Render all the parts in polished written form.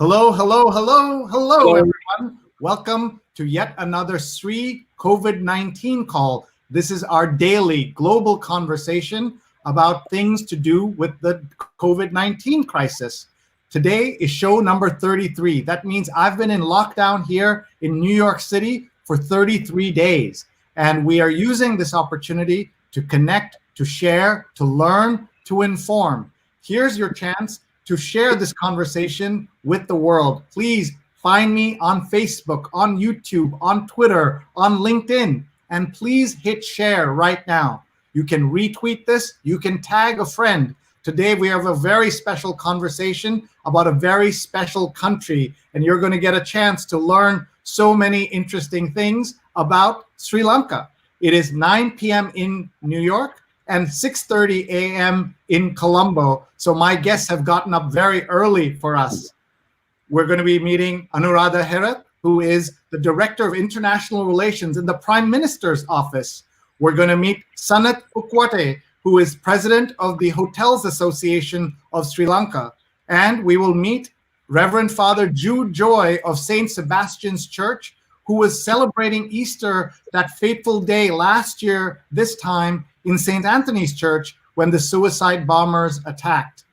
Hello, hello, hello, hello, Hello. everyone. Welcome to yet another Sree COVID-19 call. This is our daily global conversation about things to do with the COVID-19 crisis. Today is show number 33. That means I've been in lockdown here in New York City for 33 days. And we are using this opportunity to connect, to share, to learn, to inform. Here's your chance to share this conversation with the world. Please find me on Facebook, on YouTube, on Twitter, on LinkedIn, and please hit share right now. You can retweet this, you can tag a friend. Today we have a very special conversation about a very special country, and you're going to get a chance to learn so many interesting things about Sri Lanka. It is 9 p.m. in New York and 6:30 a.m. in Colombo. So my guests have gotten up very early for us. We're going to be meeting Anuradha Herath, who is the Director of International Relations in the Prime Minister's office. We're going to meet Sanath Ukwatte, who is President of the Hotels Association of Sri Lanka. And we will meet Reverend Father Jude Joy of St. Sebastian's Church, who was celebrating Easter, that fateful day last year, this time, in St. Anthony's Church when the suicide bombers attacked.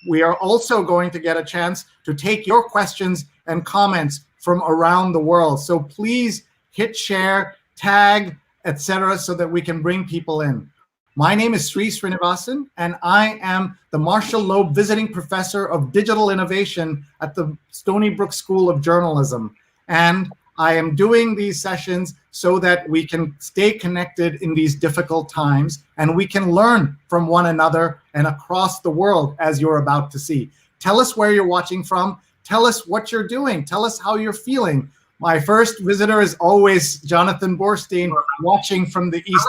We are also going to get a chance to take your questions and comments from around the world. So please hit share, tag, etc., so that we can bring people in. My name is Sreenivasan, and I am the Marshall Loeb Visiting Professor of Digital Innovation at the Stony Brook School of Journalism. And I am doing these sessions so that we can stay connected in these difficult times and we can learn from one another and across the world, as you're about to see. Tell us where you're watching from. Tell us what you're doing. Tell us how you're feeling. My first visitor is always Jonathan Borstein, watching from the East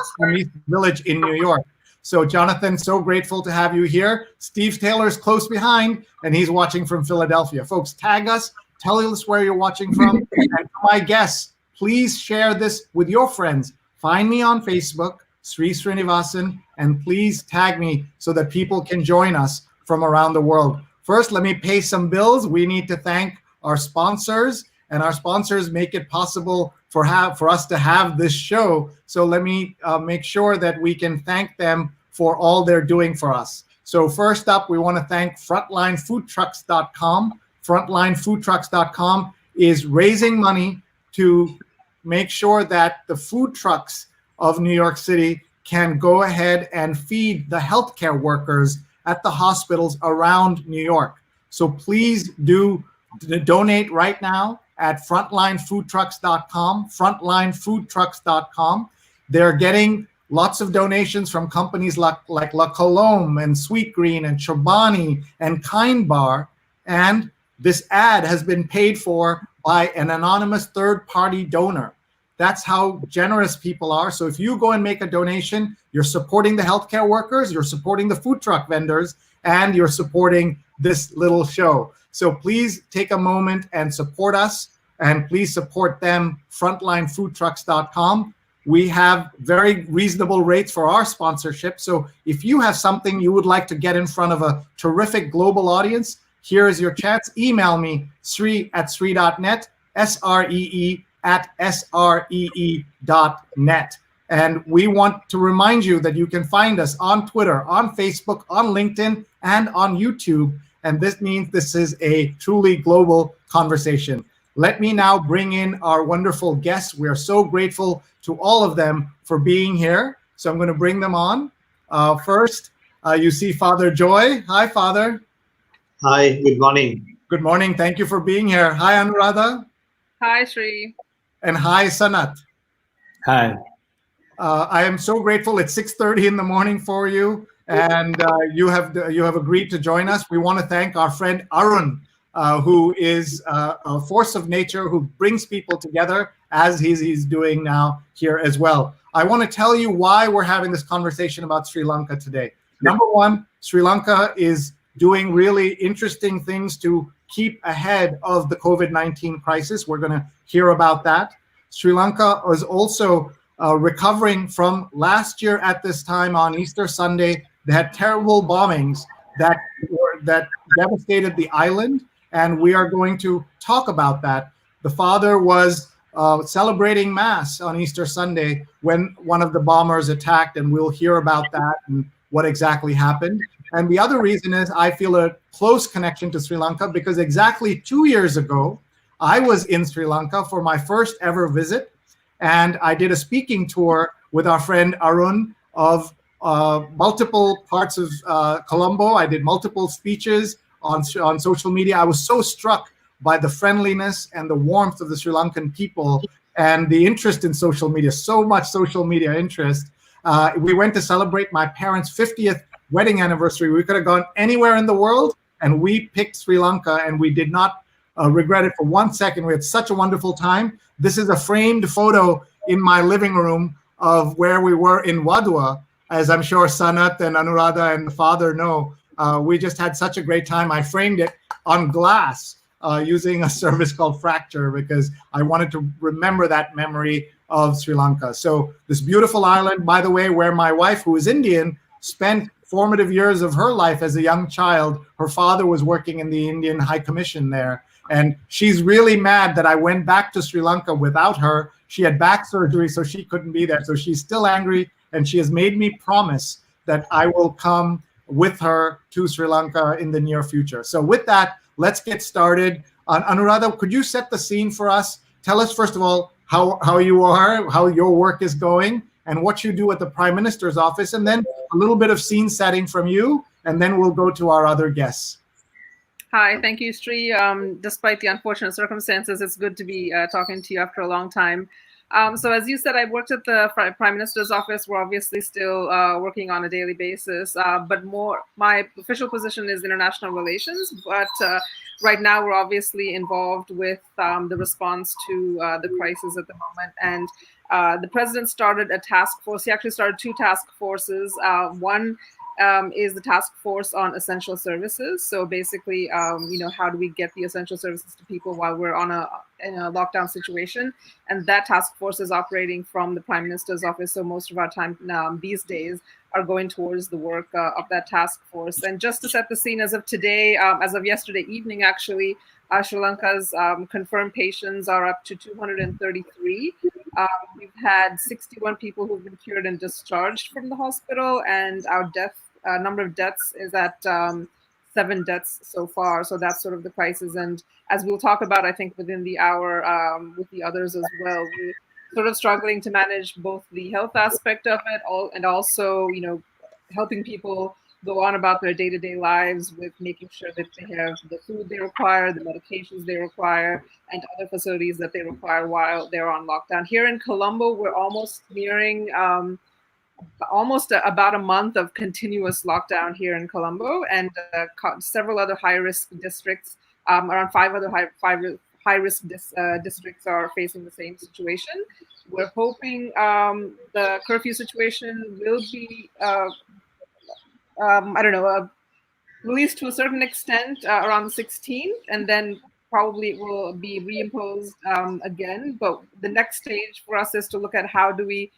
Village in New York. So Jonathan, so grateful to have you here. Steve Taylor's close behind and he's watching from Philadelphia. Folks, tag us. Tell us where you're watching from. And to my guests, please share this with your friends. Find me on Facebook, Sreenivasan, and please tag me so that people can join us from around the world. First, let me pay some bills. We need to thank our sponsors, and our sponsors make it possible for us to have this show. So let me make sure that we can thank them for all they're doing for us. So first up, we want to thank FrontlineFoodTrucks.com. FrontlineFoodTrucks.com is raising money to make sure that the food trucks of New York City can go ahead and feed the healthcare workers at the hospitals around New York. So please do donate right now at FrontlineFoodTrucks.com, FrontlineFoodTrucks.com. They're getting lots of donations from companies like La Colombo and Sweetgreen and Chobani and Kind Bar, and this ad has been paid for by an anonymous third-party donor. That's how generous people are. So if you go and make a donation, you're supporting the healthcare workers, you're supporting the food truck vendors, and you're supporting this little show. So please take a moment and support us, and please support them, FrontlineFoodTrucks.com. We have very reasonable rates for our sponsorship. So if you have something you would like to get in front of a terrific global audience, here is your chance. Email me, sree@sree.net, sree@sree.net. And we want to remind you that you can find us on Twitter, on Facebook, on LinkedIn, and on YouTube. And this means this is a truly global conversation. Let me now bring in our wonderful guests. We are so grateful to all of them for being here. So I'm going to bring them on. First, you see Father Joy. Hi, Father. Hi, good morning. Good morning. Thank you for being here. Hi, Anuradha. Hi, Sree. And hi, Sanath. Hi. I am so grateful. It's 6:30 in the morning for you, and you have agreed to join us. We want to thank our friend Arun, who is a force of nature who brings people together, as he's doing now here as well. I want to tell you why we're having this conversation about Sri Lanka today. Number one, Sri Lanka is doing really interesting things to keep ahead of the COVID-19 crisis. We're going to hear about that. Sri Lanka is also recovering from last year at this time on Easter Sunday. They had terrible bombings that devastated the island, and we are going to talk about that. The father was celebrating Mass on Easter Sunday when one of the bombers attacked, and we'll hear about that and what exactly happened. And the other reason is I feel a close connection to Sri Lanka because exactly 2 years ago, I was in Sri Lanka for my first ever visit, and I did a speaking tour with our friend Arun of multiple parts of Colombo. I did multiple speeches on social media. I was so struck by the friendliness and the warmth of the Sri Lankan people and the interest in social media, so much social media interest. We went to celebrate my parents' 50th wedding anniversary. We could have gone anywhere in the world, and we picked Sri Lanka, and we did not regret it for 1 second. We had such a wonderful time. This is a framed photo in my living room of where we were in Wadua. As I'm sure Sanath and Anuradha and the father know, we just had such a great time. I framed it on glass using a service called Fracture because I wanted to remember that memory of Sri Lanka. So this beautiful island, by the way, where my wife, who is Indian, spent formative years of her life as a young child. Her father was working in the Indian High Commission there. And she's really mad that I went back to Sri Lanka without her. She had back surgery, so she couldn't be there. So she's still angry, and she has made me promise that I will come with her to Sri Lanka in the near future. So with that, let's get started. Anuradha, could you set the scene for us? Tell us, first of all, how you are, how your work is going, and what you do at the Prime Minister's office, and then a little bit of scene setting from you, and then we'll go to our other guests. Hi, thank you, Sree. Despite the unfortunate circumstances, it's good to be talking to you after a long time. So as you said, I worked at the Prime Minister's office. We're obviously still working on a daily basis, but my official position is international relations. But right now, we're obviously involved with the response to the crisis at the moment. And the president started a task force. He actually started 2 task forces. One is the task force on essential services. So basically, how do we get the essential services to people while we're in a lockdown situation? And that task force is operating from the Prime Minister's office. So most of our time these days are going towards the work of that task force. And just to set the scene, as of today, as of yesterday evening, actually, Sri Lanka's confirmed patients are up to 233. We've had 61 people who've been cured and discharged from the hospital, and our number of deaths is at 7 deaths so far. So that's sort of the crisis. And as we'll talk about, I think within the hour with the others as well, we're sort of struggling to manage both the health aspect of it and also, helping people go on about their day-to-day lives with making sure that they have the food they require, the medications they require, and other facilities that they require while they're on lockdown. Here in Colombo, we're almost nearing about a month of continuous lockdown here in Colombo, and several other high-risk districts, around 5 other high-risk districts are facing the same situation. We're hoping the curfew situation will be released to a certain extent around the 16th, and then probably it will be reimposed again. But the next stage for us is to look at how do we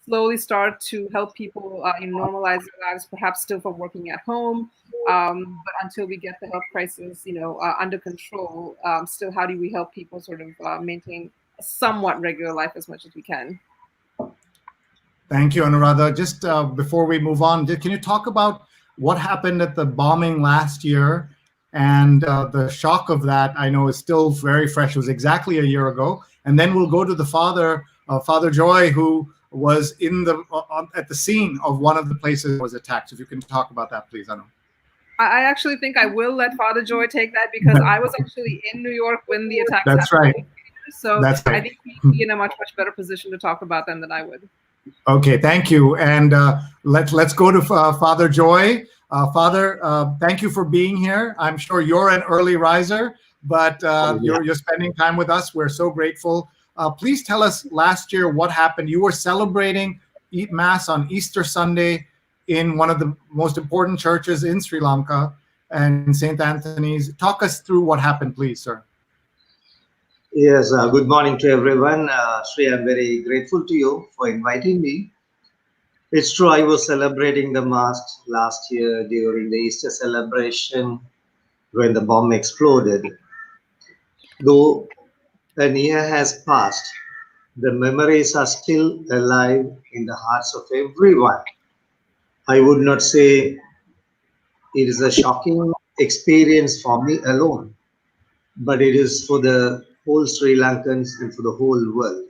slowly start to help people normalize their lives, perhaps still from working at home, but until we get the health crisis, under control, still how do we help people sort of maintain a somewhat regular life as much as we can? Thank you, Anuradha. Just before we move on, can you talk about what happened at the bombing last year? And the shock of that, I know, is still very fresh. It was exactly a year ago. And then we'll go to the father, Father Joy, who was at the scene of one of the places that was attacked. So if you can talk about that, please, Anu. I actually think I will let Father Joy take that because I was actually in New York when the attacks happened. That's right. So That's right. I think he'd be in a much better position to talk about them than I would. Okay, thank you. And let's go to Father Joy. Father, thank you for being here. I'm sure you're an early riser, but you're spending time with us. We're so grateful. Please tell us last year what happened. You were celebrating Mass on Easter Sunday in one of the most important churches in Sri Lanka and St. Anthony's. Talk us through what happened, please, sir. Yes, good morning to everyone. Sree, I'm very grateful to you for inviting me. It's true, I was celebrating the Mass last year during the Easter celebration. when the bomb exploded. Though an year has passed, the memories are still alive in the hearts of everyone. I would not say it is a shocking experience for me alone, but it is for the whole Sri Lankans and for the whole world.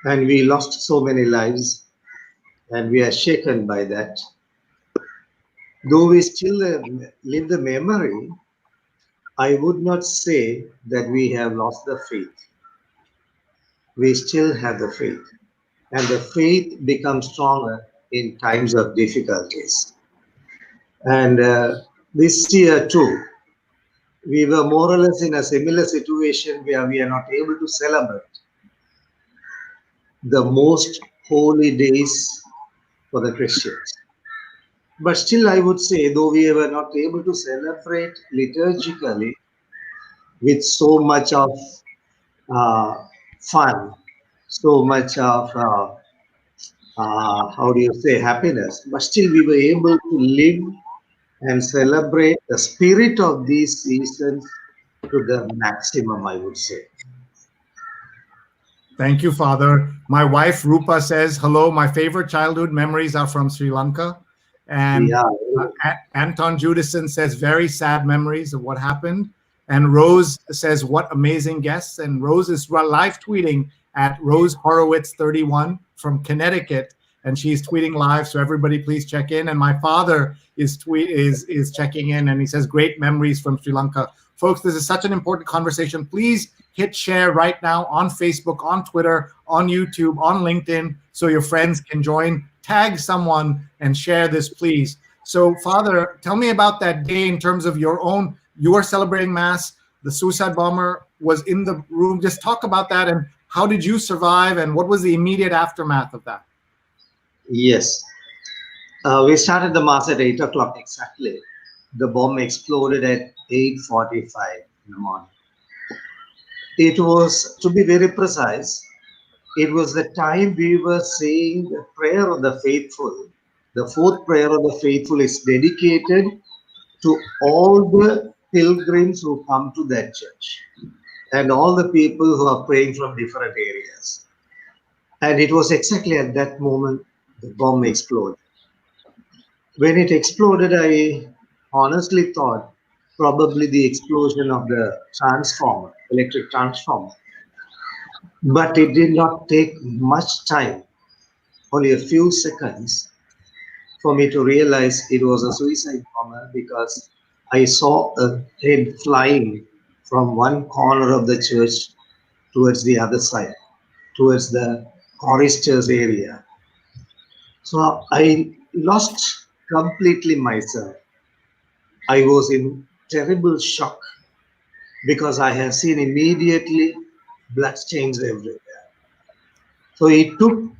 And we lost so many lives, and we are shaken by that. Though we still live the memory, I would not say that we have lost the faith. We still have the faith, and the faith becomes stronger in times of difficulties. And this year, too, we were more or less in a similar situation where we are not able to celebrate the most holy days for the Christians. But still, I would say, though we were not able to celebrate liturgically with so much of uh, fun, so much of how do you say happiness, but still we were able to live and celebrate the spirit of these seasons to the maximum, I would say. Thank you, Father. My wife Rupa says, hello, my favorite childhood memories are from Sri Lanka. And Yeah, Anton Judison says, very sad memories of what happened. And Rose says, what amazing guests. And Rose is live tweeting at Rose Horowitz 31 from Connecticut. And she's tweeting live, so everybody please check in. And my father is checking in, and he says, great memories from Sri Lanka. Folks, this is such an important conversation. Please hit share right now on Facebook, on Twitter, on YouTube, on LinkedIn, so your friends can join. Tag someone and share this, please. So, Father, tell me about that day in terms of your own. You are celebrating Mass. The suicide bomber was in the room. Just talk about that, and how did you survive, and what was the immediate aftermath of that? yes. We started the Mass at 8 o'clock exactly. The bomb exploded at 8:45 in the morning. It was, to be very precise, it was the time we were saying the prayer of the faithful. The fourth prayer of the faithful is dedicated to all the pilgrims who come to that church and all the people who are praying from different areas. And it was exactly at that moment the bomb exploded. When it exploded, I honestly thought probably the explosion of the transformer, electric transformer. But it did not take much time, only a few seconds, for me to realize it was a suicide bomber because I saw a head flying from one corner of the church towards the other side, towards the choristers area. So I lost completely myself. I was in terrible shock because I have seen immediately bloodstains everywhere. So it took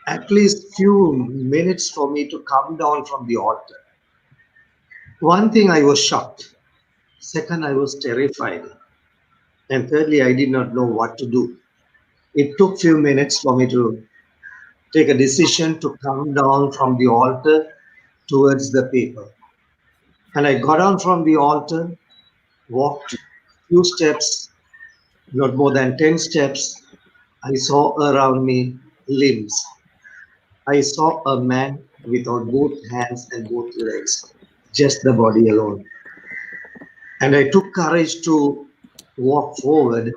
at least few minutes for me to come down from the altar. One thing, I was shocked. Second, I was terrified. And thirdly, I did not know what to do. It took few minutes for me to take a decision to come down from the altar towards the people. And I got down from the altar, walked few steps, not more than 10 steps. I saw around me limbs. I saw a man without both hands and both legs, just the body alone. And I took courage to walk forward,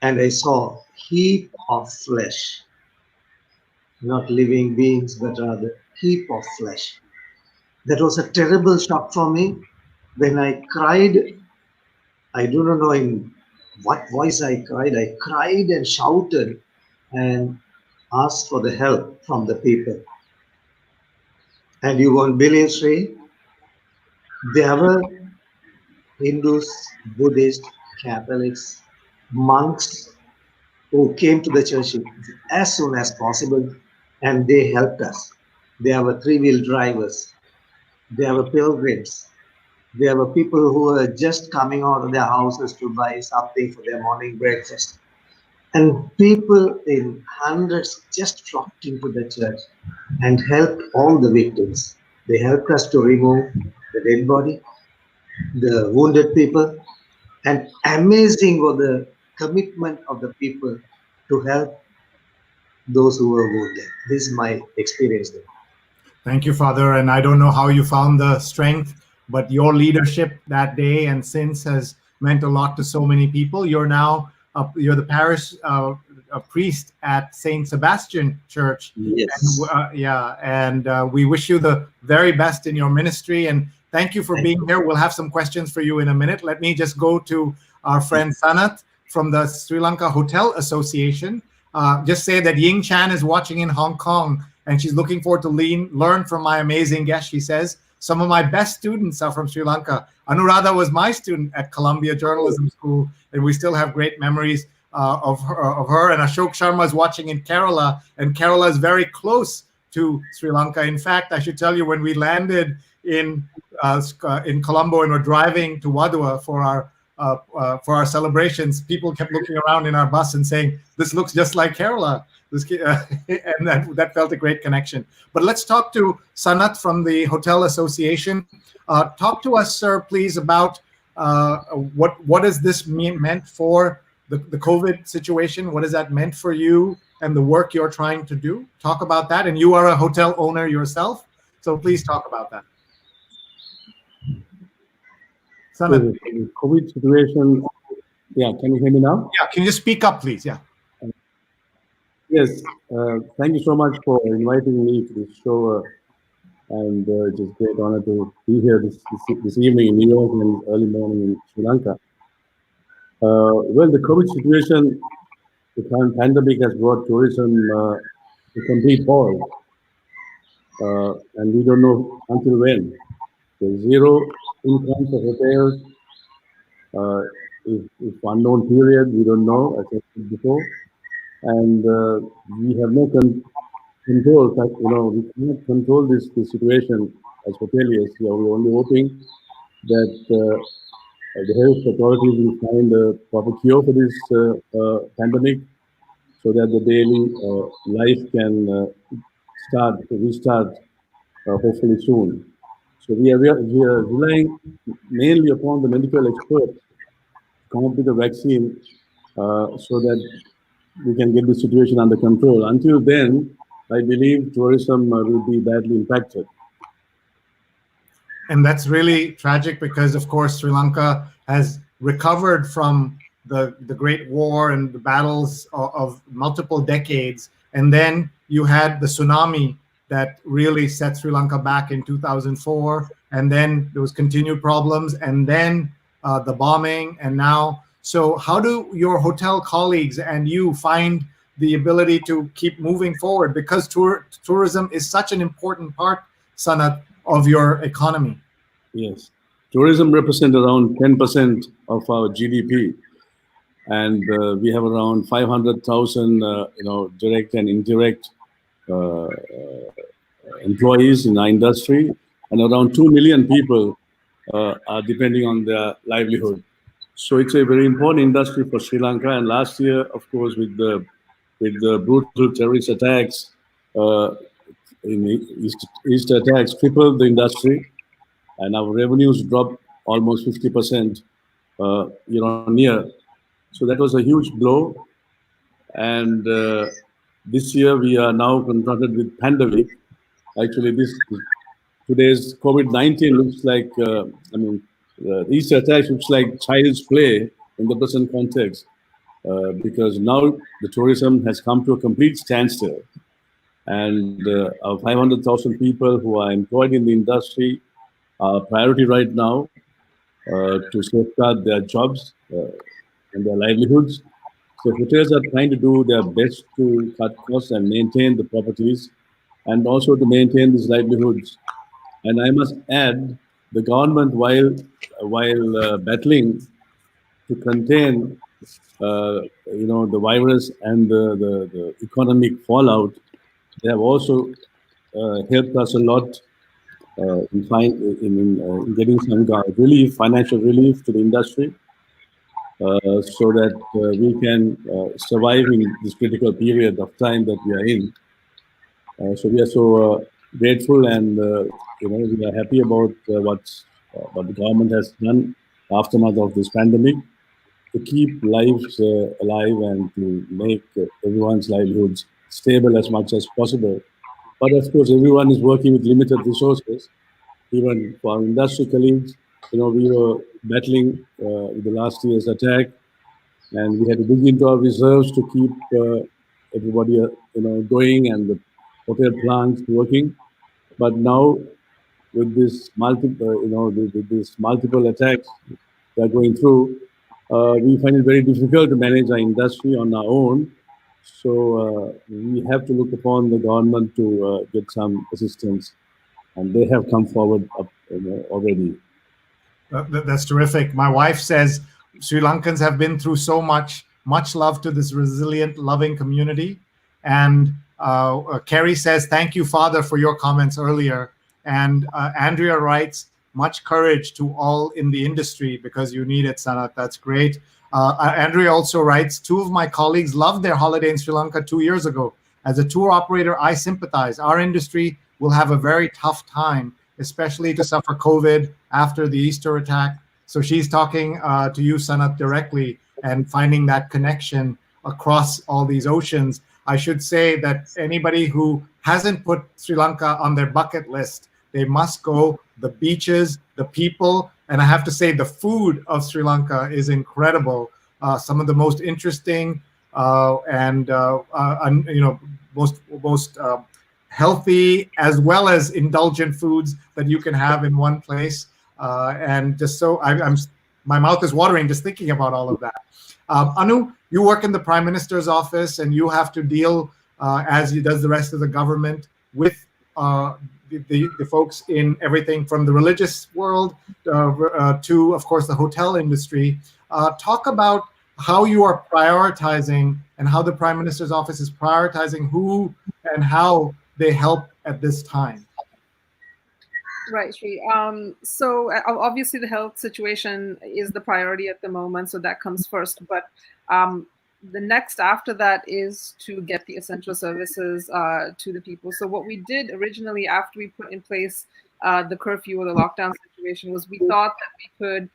and I saw a heap of flesh, not living beings, but rather heap of flesh. That was a terrible shock for me. When I cried, I do not know in what voice I cried. I cried and shouted and asked for the help from the people. And you won't believe, Sri, there were Hindus, Buddhists, Catholics, monks who came to the church as soon as possible, and they helped us. There were three-wheel drivers, there were pilgrims, there were people who were just coming out of their houses to buy something for their morning breakfast. And people in hundreds just flocked into the church and helped all the victims. They helped us to remove the dead body, the wounded people, and amazing was the commitment of the people to help those who were wounded. This is my experience there. Thank you, Father. And I don't know how you found the strength, but your leadership that day and since has meant a lot to so many people. You're now you're the parish a priest at Saint Sebastian Church. Yes. And we wish you the very best in your ministry. And thank you for being here. We'll have some questions for you in a minute. Let me just go to our friend Sanath from the Sri Lanka Hotel Association. Just say that Ying Chan is watching in Hong Kong, and she's looking forward to learn from my amazing guest. She says, some of my best students are from Sri Lanka. Anuradha was my student at Columbia Journalism School, and we still have great memories of her. And Ashok Sharma is watching in Kerala, and Kerala is very close to Sri Lanka. In fact, I should tell you, when we landed in Colombo and were driving to Wadua for our celebrations, people kept looking around in our bus and saying, "This looks just like Kerala." And that felt a great connection. But let's talk to Sanath from the Hotel Association. Talk to us, sir, please, about what has this meant for the COVID situation? What has that meant for you and the work you're trying to do? Talk about that. And you are a hotel owner yourself, so please talk about that. Sanath. The COVID situation. Yeah, can you hear me now? Yeah, can you speak up, please? Yeah. Yes, thank you so much for inviting me to this show, and it's a great honor to be here this evening in New York and early morning in Sri Lanka. Well, the COVID situation, the current pandemic has brought tourism to complete pause, and we don't know until when. There's zero income for hotels. It's unknown period, we don't know, as I said before. And we have no control. We cannot control this situation as hoteliers. We're only hoping that the health authorities will find a proper cure for this pandemic, so that the daily life can restart hopefully soon. So we are relying mainly upon the medical experts to come up with a vaccine so that we can get the situation under control. Until then, I believe tourism will be badly impacted. And that's really tragic because, of course, Sri Lanka has recovered from the Great War and the battles of multiple decades. And then you had the tsunami that really set Sri Lanka back in 2004. And then there was continued problems, and then the bombing, and now. So how do your hotel colleagues and you find the ability to keep moving forward? Because tourism is such an important part, Sanath, of your economy. Yes. Tourism represents around 10% of our GDP. And we have around 500,000, direct and indirect employees in our industry. And around 2 million people are depending on their livelihood. So it's a very important industry for Sri Lanka. And last year, of course, with the brutal terrorist attacks, East attacks tripled the industry, and our revenues dropped almost 50% year on year. So that was a huge blow. And this year we are now confronted with pandemic. Actually, today's COVID-19 looks like, these attacks looks like child's play in the present context, because now the tourism has come to a complete standstill. And our 500,000 people who are employed in the industry are priority right now to safeguard their jobs and their livelihoods. So hotels are trying to do their best to cut costs and maintain the properties, and also to maintain these livelihoods. And I must add, the government, while battling to contain, the virus and the economic fallout, they have also helped us a lot in getting some relief, financial relief to the industry, so that we can survive in this critical period of time that we are in. So we are so grateful, and we are happy about what the government has done aftermath of this pandemic to keep lives alive and to make everyone's livelihoods stable as much as possible. But of course, everyone is working with limited resources. Even for our industry colleagues, we were battling with the last year's attack, and we had to dig into our reserves to keep everybody, going, and the hotel plants working. But now, with this with these multiple attacks they are going through, we find it very difficult to manage our industry on our own. So we have to look upon the government to get some assistance, and they have come forward already. That's terrific. My wife says Sri Lankans have been through so much. Much love to this resilient, loving community. And Kerry says, thank you, Father, for your comments earlier. And Andrea writes, much courage to all in the industry because you need it, Sanath. That's great. Andrea also writes, two of my colleagues loved their holiday in Sri Lanka 2 years ago. As a tour operator, I sympathize. Our industry will have a very tough time, especially to suffer COVID after the Easter attack. So she's talking to you, Sanath, directly and finding that connection across all these oceans. I should say that anybody who hasn't put Sri Lanka on their bucket list, they must go. The beaches, the people, and I have to say the food of Sri Lanka is incredible. Some of the most interesting and most healthy as well as indulgent foods that you can have in one place. And just so my mouth is watering just thinking about all of that. Anu, you work in the Prime Minister's office and you have to deal, as does the rest of the government, with the folks in everything from the religious world to, of course, the hotel industry. Talk about how you are prioritizing and how the Prime Minister's office is prioritizing who and how they help at this time. Right, Sree. So obviously the health situation is the priority at the moment, so that comes first. But the next after that is to get the essential services to the people. So what we did originally after we put in place the curfew or the lockdown situation was we thought that we could,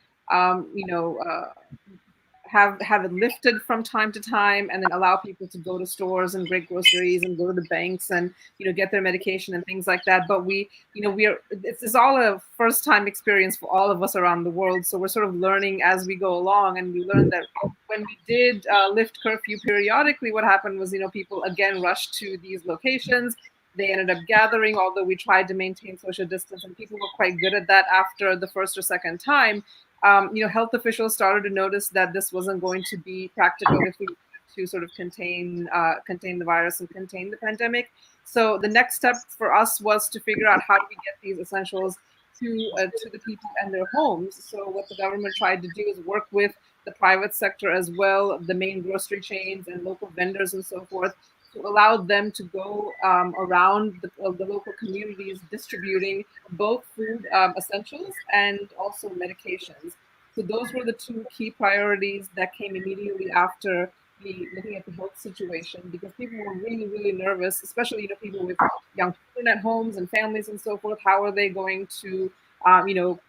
have it lifted from time to time and then allow people to go to stores and break groceries and go to the banks and get their medication and things like that. But it's all a first time experience for all of us around the world, so we're sort of learning as we go along. And we learned that when we did lift curfew periodically, what happened was people again rushed to these locations. They ended up gathering, although we tried to maintain social distance, and people were quite good at that after the first or second time. Health officials started to notice that this wasn't going to be practical if we wanted to sort of contain the virus and contain the pandemic. So the next step for us was to figure out how do we get these essentials to the people and their homes. So what the government tried to do is work with the private sector as well, the main grocery chains and local vendors and so forth, to allow them to go around the local communities distributing both food essentials and also medications. So those were the two key priorities that came immediately after looking at the health situation, because people were really, really nervous, especially people with young children at homes and families and so forth. How are they going to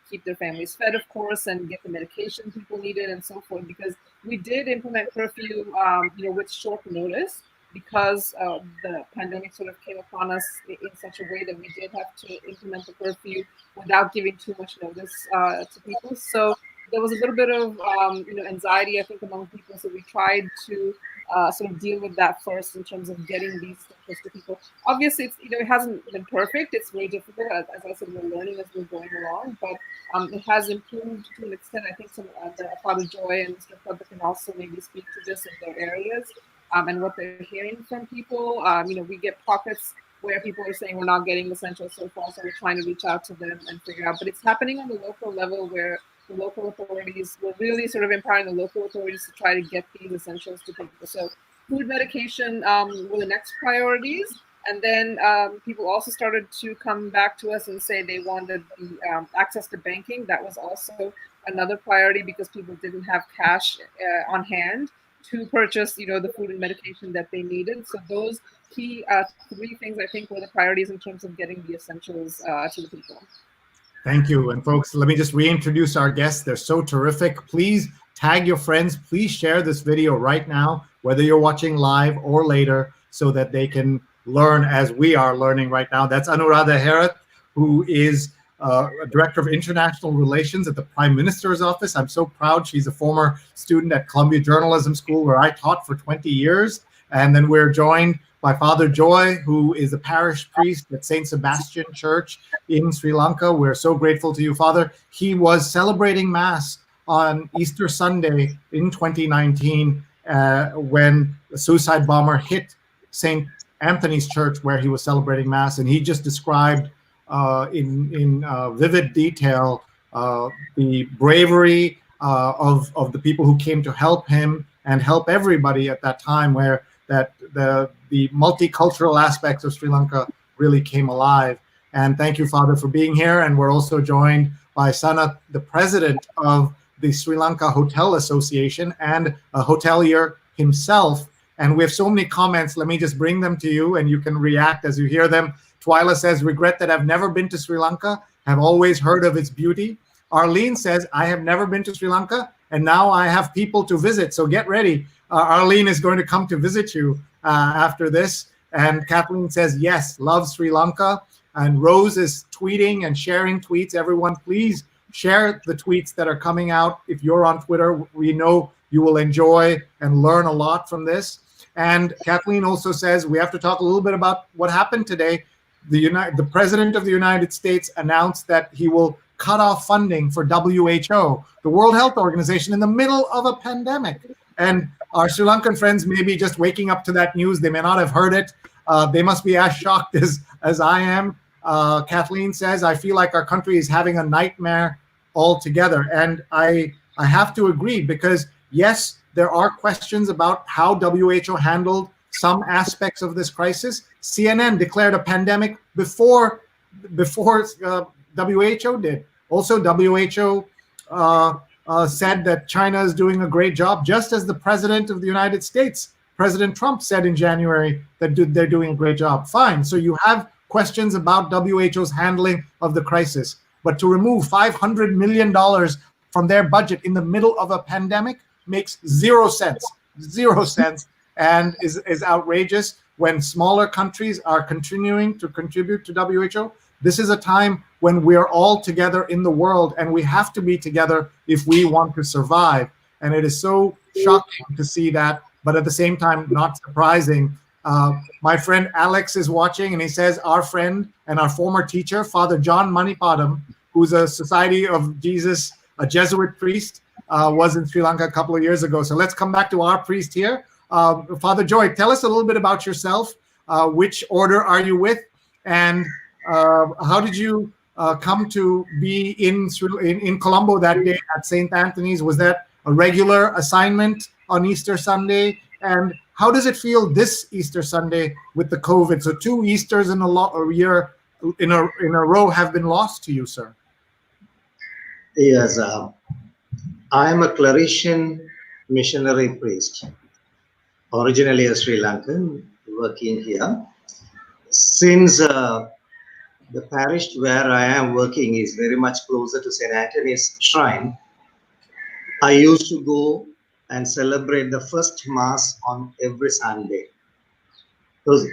keep their families fed, of course, and get the medication people needed and so forth? Because we did implement curfew, with short notice, because the pandemic sort of came upon us in such a way that we did have to implement the curfew without giving too much notice to people. So there was a little bit of anxiety, I think, among people. So we tried to sort of deal with that first in terms of getting these things to people. Obviously, it's it hasn't been perfect. It's very difficult. As I said, we're learning as we're going along, but it has improved to an extent. I think some Father Joy and Mr. Clubber can also maybe speak to this in their areas. And what they're hearing from people. We get pockets where people are saying we're not getting essentials so far, so we're trying to reach out to them and figure out. But it's happening on the local level where the local authorities, we're really sort of empowering the local authorities to try to get these essentials to people. So food, medication were the next priorities. And then people also started to come back to us and say they wanted the access to banking. That was also another priority because people didn't have cash on hand to purchase, the food and medication that they needed. So those key 3 things, I think, were the priorities in terms of getting the essentials to the people. Thank you. And folks, let me just reintroduce our guests. They're so terrific. Please tag your friends. Please share this video right now, whether you're watching live or later, so that they can learn as we are learning right now. That's Anuradha Herath, who is Director of International Relations at the Prime Minister's Office. I'm so proud. She's a former student at Columbia Journalism School, where I taught for 20 years. And then we're joined by Father Joy, who is the parish priest at St. Sebastian Church in Sri Lanka. We're so grateful to you, Father. He was celebrating Mass on Easter Sunday in 2019 when the suicide bomber hit St. Anthony's Church, where he was celebrating Mass. And he just described in vivid detail the bravery of the people who came to help him and help everybody at that time, where that the multicultural aspects of Sri Lanka really came alive. And thank you, Father, for being here. And we're also joined by Sanath, the president of the Sri Lanka Hotel Association and a hotelier himself. And we have so many comments. Let me just bring them to you and you can react as you hear them. Twyla says, regret that I've never been to Sri Lanka, have always heard of its beauty. Arlene says, I have never been to Sri Lanka and now I have people to visit. So get ready. Arlene is going to come to visit you after this. And Kathleen says, yes, love Sri Lanka. And Rose is tweeting and sharing tweets. Everyone, please share the tweets that are coming out. If you're on Twitter, we know you will enjoy and learn a lot from this. And Kathleen also says, we have to talk a little bit about what happened today. The President of the United States announced that he will cut off funding for WHO, the World Health Organization, in the middle of a pandemic. And our Sri Lankan friends may be just waking up to that news. They may not have heard it. They must be as shocked as I am. Kathleen says, I feel like our country is having a nightmare altogether. And I have to agree, because yes, there are questions about how WHO handled some aspects of this crisis. CNN declared a pandemic before WHO did. Also, WHO said that China is doing a great job, just as the President of the United States, President Trump, said in January that they're doing a great job. Fine. So you have questions about WHO's handling of the crisis. But to remove $500 million from their budget in the middle of a pandemic makes zero sense, and is outrageous when smaller countries are continuing to contribute to WHO. This is a time when we are all together in the world, and we have to be together if we want to survive. And it is so shocking to see that, but at the same time, not surprising. My friend Alex is watching, and he says our friend and our former teacher, Father John Manipadam, who's a Society of Jesus, a Jesuit priest, was in Sri Lanka a couple of years ago. So let's come back to our priest here. Father Joy, tell us a little bit about yourself. Which order are you with? And how did you come to be in Colombo that day at St. Anthony's? Was that a regular assignment on Easter Sunday? And how does it feel this Easter Sunday with the COVID? So 2 Easters in a year in a row have been lost to you, sir. Yes, I am a Claretian missionary priest, originally a Sri Lankan, working here. Since the parish where I am working is very much closer to St. Anthony's Shrine, I used to go and celebrate the first Mass on every Sunday. It was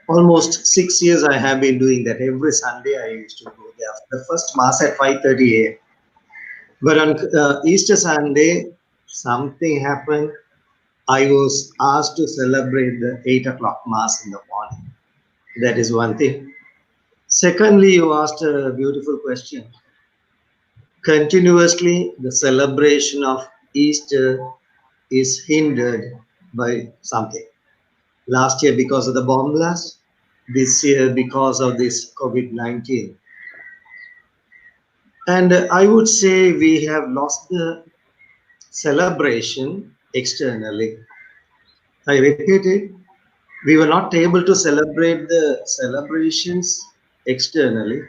almost 6 years I have been doing that. Every Sunday I used to go there. The first Mass at 5:30 a.m. But on Easter Sunday, something happened. I was asked to celebrate the 8 o'clock Mass in the morning. That is one thing. Secondly, you asked a beautiful question. Continuously, the celebration of Easter is hindered by something. Last year, because of the bomb blast. This year, because of this COVID-19. And I would say we have lost the celebration externally. I repeat it. We were not able to celebrate the celebrations externally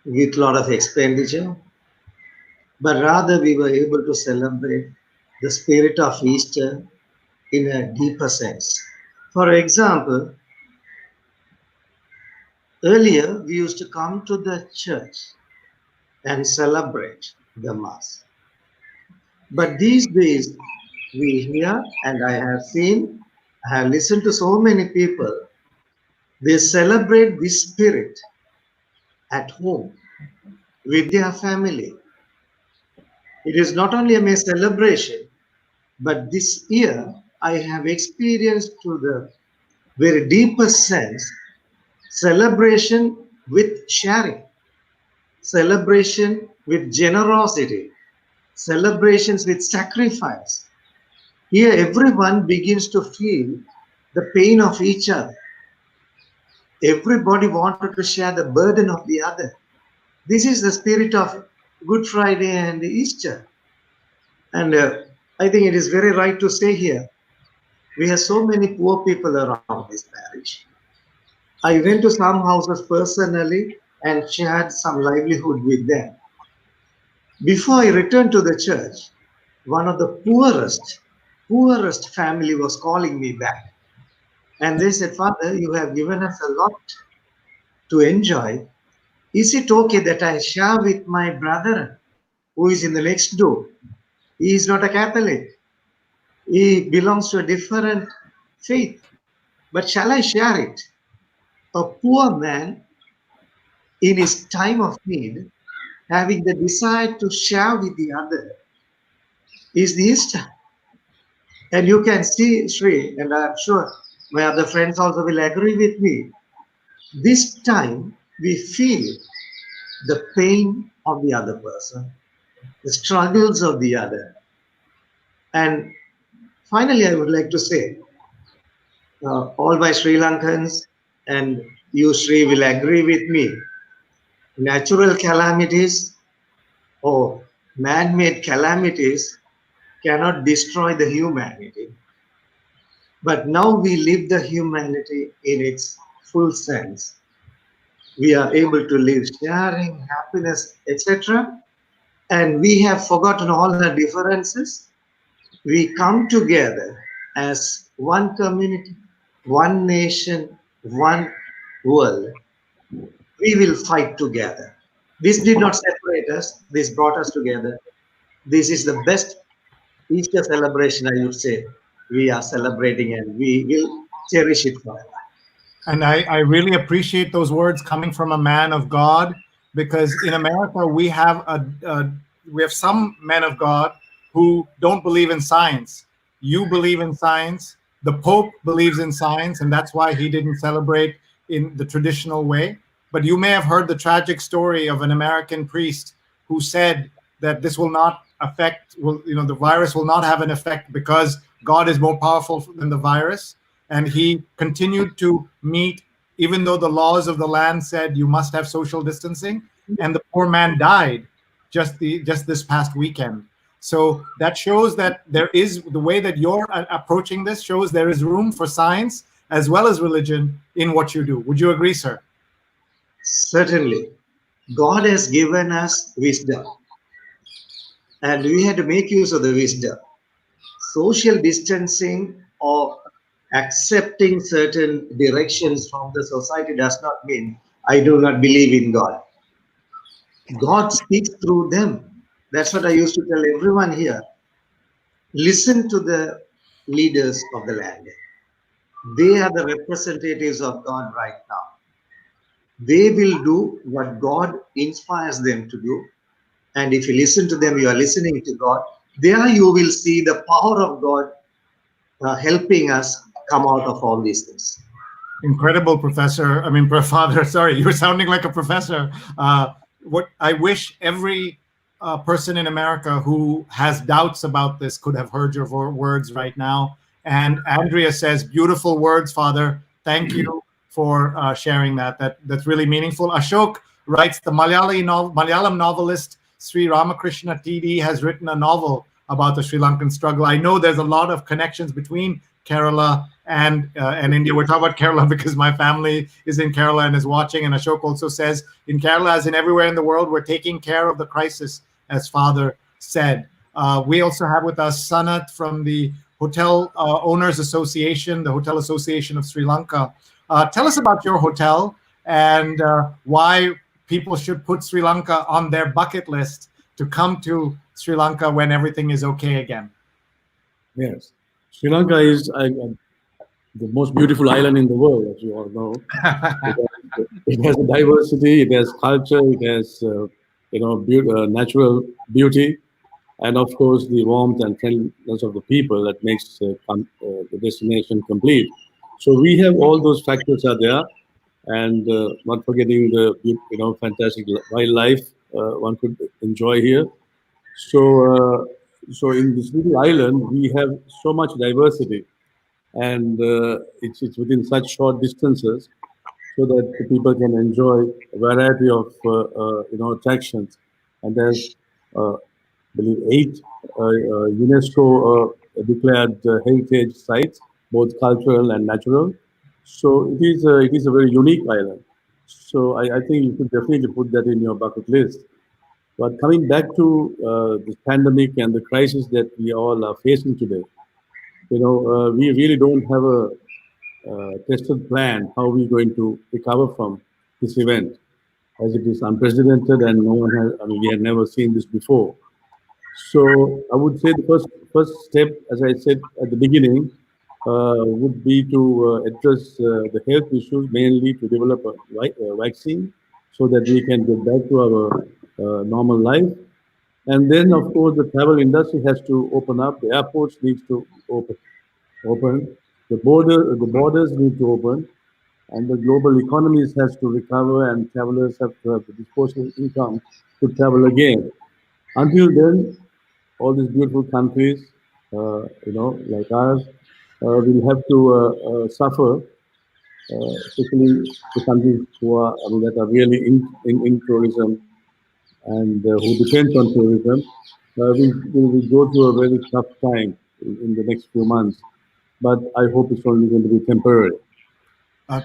with a lot of expenditure, but rather we were able to celebrate the spirit of Easter in a deeper sense. For example, earlier we used to come to the church and celebrate the Mass. But these days we hear, and I have seen, I have listened to so many people, they celebrate this spirit at home with their family. It is not only a mere celebration, but this year I have experienced to the very deepest sense celebration with sharing, celebration with generosity, celebrations with sacrifice. Here everyone begins to feel the pain of each other. Everybody wanted to share the burden of the other. This is the spirit of Good Friday and Easter. And I think it is very right to say here, we have so many poor people around this parish. I went to some houses personally and shared some livelihood with them. Before I returned to the church, one of the poorest family was calling me back. And they said, Father, you have given us a lot to enjoy. Is it okay that I share with my brother who is in the next door? He is not a Catholic. He belongs to a different faith. But shall I share it? A poor man in his time of need, having the desire to share with the other, is the Easter. And you can see, Sri, and I'm sure my other friends also will agree with me, this time we feel the pain of the other person, the struggles of the other. And finally, I would like to say, all my Sri Lankans and you, Sri, will agree with me. Natural calamities or man-made calamities cannot destroy the humanity. But now we live the humanity in its full sense. We are able to live sharing, happiness, etc. And we have forgotten all our differences. We come together as one community, one nation, one world. We will fight together. This did not separate us. This brought us together. This is the best Easter celebration, I would say, we are celebrating, and we will cherish it forever. And I really appreciate those words coming from a man of God, because in America we have some men of God who don't believe in science. You believe in science. The Pope believes in science, and that's why he didn't celebrate in the traditional way. But you may have heard the tragic story of an American priest who said that this will not affect, the virus will not have an effect because God is more powerful than the virus. And he continued to meet, even though the laws of the land said you must have social distancing. And the poor man died just this past weekend. So that shows that there is, the way that you're approaching this shows there is room for science as well as religion in what you do. Would you agree, sir? Certainly. God has given us wisdom, and we had to make use of the wisdom. Social distancing or accepting certain directions from the society does not mean I do not believe in God. God speaks through them. That's what I used to tell everyone here. Listen to the leaders of the land. They are the representatives of God right now. They will do what God inspires them to do. And if you listen to them, you are listening to God. There you will see the power of God helping us come out of all these things. Incredible, Professor. Father, sorry, you're sounding like a professor. What I wish every person in America who has doubts about this could have heard your words right now. And Andrea says, beautiful words, Father. Thank you for sharing that. That's really meaningful. Ashok writes, the Malayalam novelist Sri Ramakrishna TD has written a novel about the Sri Lankan struggle. I know there's a lot of connections between Kerala and India. We're talking about Kerala because my family is in Kerala and is watching. And Ashok also says, in Kerala, as in everywhere in the world, we're taking care of the crisis, as Father said. We also have with us Sanath from the Hotel Owners Association, the Hotel Association of Sri Lanka. Tell us about your hotel and why people should put Sri Lanka on their bucket list to come to Sri Lanka when everything is okay again. Yes. Sri Lanka is the most beautiful island in the world, as you all know. It has a diversity, it has culture, it has natural beauty, and of course the warmth and friendliness of the people that makes the destination complete. So we have all those factors are there, and not forgetting the fantastic wildlife one could enjoy here. So in this little island we have so much diversity, and it's within such short distances, so that the people can enjoy a variety of attractions. And there's I believe 8 UNESCO declared heritage sites, both cultural and natural. So it is a very unique island. So I think you should definitely put that in your bucket list. But coming back to this pandemic and the crisis that we all are facing today, we really don't have a tested plan how we're going to recover from this event, as it is unprecedented and no one has, we had never seen this before. So I would say the first step, as I said at the beginning, would be to address the health issues, mainly to develop a vaccine so that we can get back to our normal life. And then, of course, the travel industry has to open up. The airports needs to open. The borders need to open, and the global economies has to recover, and travelers have to have the disposable income to travel again. Until then, all these beautiful countries, like ours, will have to suffer, especially the countries who are, that are really in tourism and who depend on tourism. We go through a very tough time in the next few months, but I hope it's only going to be temporary.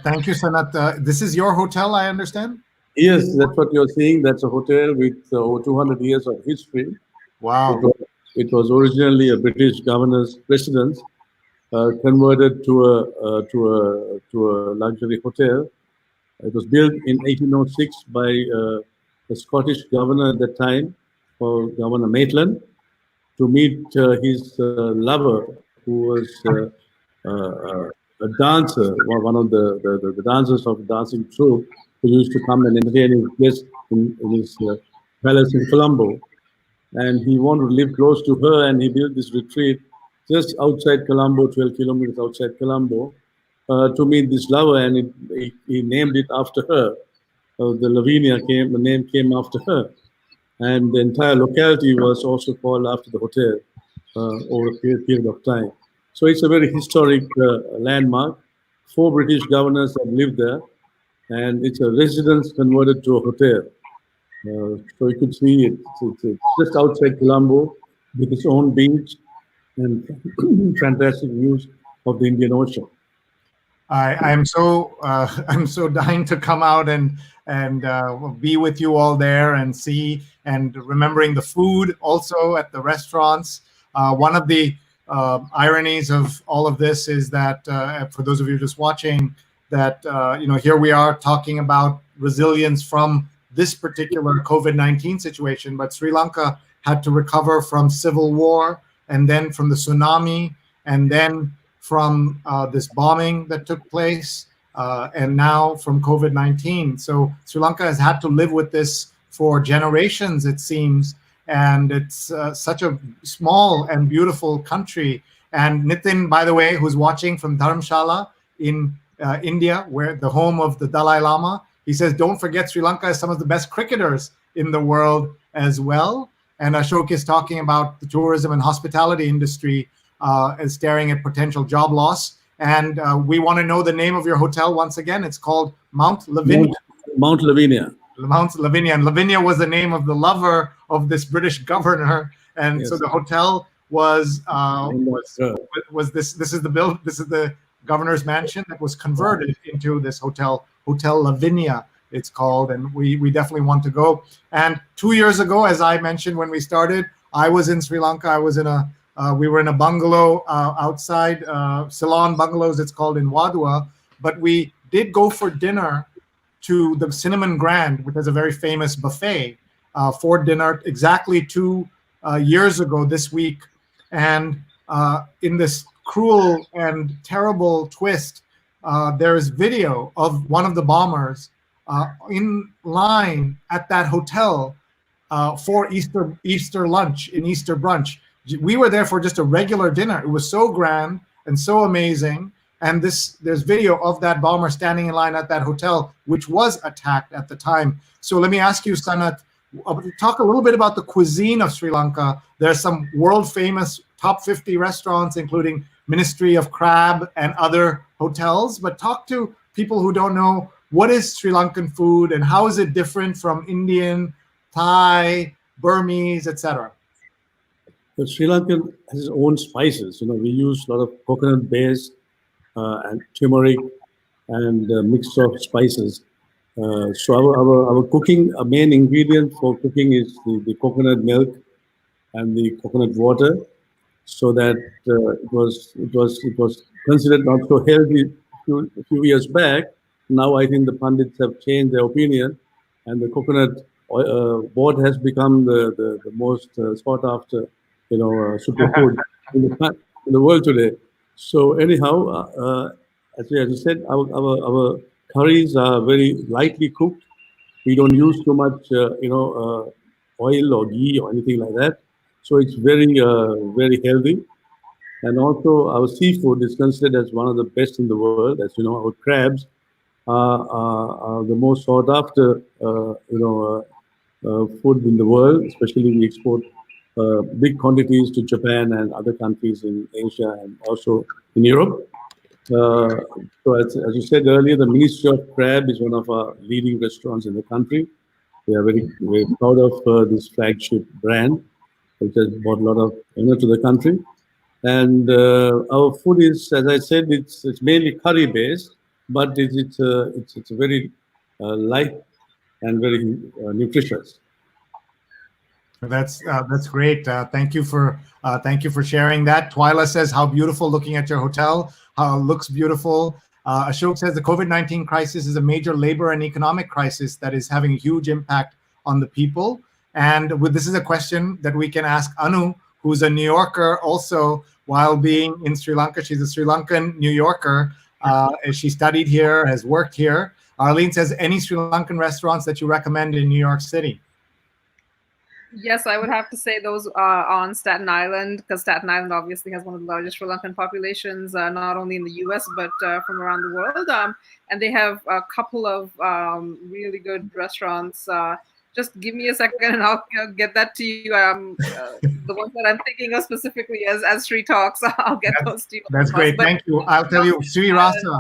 Thank you, Sanath. This is your hotel, I understand? Yes, that's what you're seeing. That's a hotel with over 200 years of history. Wow. It was originally a British governor's residence, converted to a luxury hotel. It was built in 1806 by the Scottish governor at that time, called Governor Maitland, to meet his lover, who was a dancer, one of the dancers of the dancing troupe, who used to come and entertain his guests in his palace in Colombo. And he wanted to live close to her, and he built this retreat just outside Colombo, 12 kilometers outside Colombo, to meet this lover, and he named it after her. The name came after her. And the entire locality was also called after the hotel over a period of time. So it's a very historic landmark. 4 British governors have lived there, and it's a residence converted to a hotel. So you could see it's just outside Colombo with its own beach and fantastic views of the Indian Ocean. I'm so dying to come out and be with you all there and see, and remembering the food also at the restaurants. One of the ironies of all of this is that for those of you just watching, that here we are talking about resilience from this particular COVID-19 situation, but Sri Lanka had to recover from civil war, and then from the tsunami, and then from this bombing that took place, and now from COVID-19. So Sri Lanka has had to live with this for generations, it seems, and it's such a small and beautiful country. And Nitin, by the way, who's watching from Dharamshala in India, where the home of the Dalai Lama, he says, don't forget Sri Lanka has some of the best cricketers in the world as well. And Ashok is talking about the tourism and hospitality industry as staring at potential job loss. And we want to know the name of your hotel once again. It's called Mount Lavinia. Mount Lavinia. Mount Lavinia. And Lavinia was the name of the lover of this British governor. And yes. So the hotel was this is the governor's mansion that was converted into this hotel Lavinia, it's called, and we definitely want to go. And 2 years ago, as I mentioned when we started, I was in Sri Lanka. I was in we were in a bungalow outside, Ceylon Bungalows, it's called, in Wadua. But we did go for dinner to the Cinnamon Grand, which is a very famous buffet, for dinner exactly 2 years ago this week. And in this cruel and terrible twist, there is video of one of the bombers in line at that hotel for Easter lunch, in Easter brunch. We were there for just a regular dinner. It was so grand and so amazing. And there's video of that bomber standing in line at that hotel, which was attacked at the time. So let me ask you, Sanath, talk a little bit about the cuisine of Sri Lanka. There's some world famous top 50 restaurants, including Ministry of Crab and other hotels. But talk to people who don't know, what is Sri Lankan food and how is it different from Indian, Thai, Burmese, etc.? But Sri Lankan has its own spices. We use a lot of coconut base and turmeric and a mix of spices. So our cooking, our main ingredient for cooking is the coconut milk and the coconut water, so that it was considered not so healthy a few years back. Now I think the pundits have changed their opinion, and the coconut board has become the most sought after superfood in the world today. So anyhow, as you said, our curries are very lightly cooked. We don't use too much oil or ghee or anything like that. So it's very very healthy. And also our seafood is considered as one of the best in the world. As you know, our crabs are the most sought after food in the world. Especially we export big quantities to Japan and other countries in Asia and also in Europe. So as you said earlier, the Ministry of Crab is one of our leading restaurants in the country. We are very, very proud of this flagship brand, which has brought a lot of honor to the country. And our food is, as I said, it's mainly curry based, but it's very light and very nutritious. That's great. Thank you for sharing that. Twyla says, how beautiful, looking at your hotel. How it looks beautiful. Ashok says the COVID-19 crisis is a major labor and economic crisis that is having a huge impact on the people. And this is a question that we can ask Anu, who's a New Yorker also while being in Sri Lanka. She's a Sri Lankan New Yorker. And she studied here, has worked here. Arlene says, any Sri Lankan restaurants that you recommend in New York City? Yes, I would have to say those are on Staten Island, because Staten Island obviously has one of the largest Sri Lankan populations, not only in the US, but from around the world. And they have a couple of really good restaurants. Just give me a second and I'll get that to you. The ones that I'm thinking of specifically as Sri talks, I'll get those to you. That's great. Thank you. I'll tell you, Sri Rasa.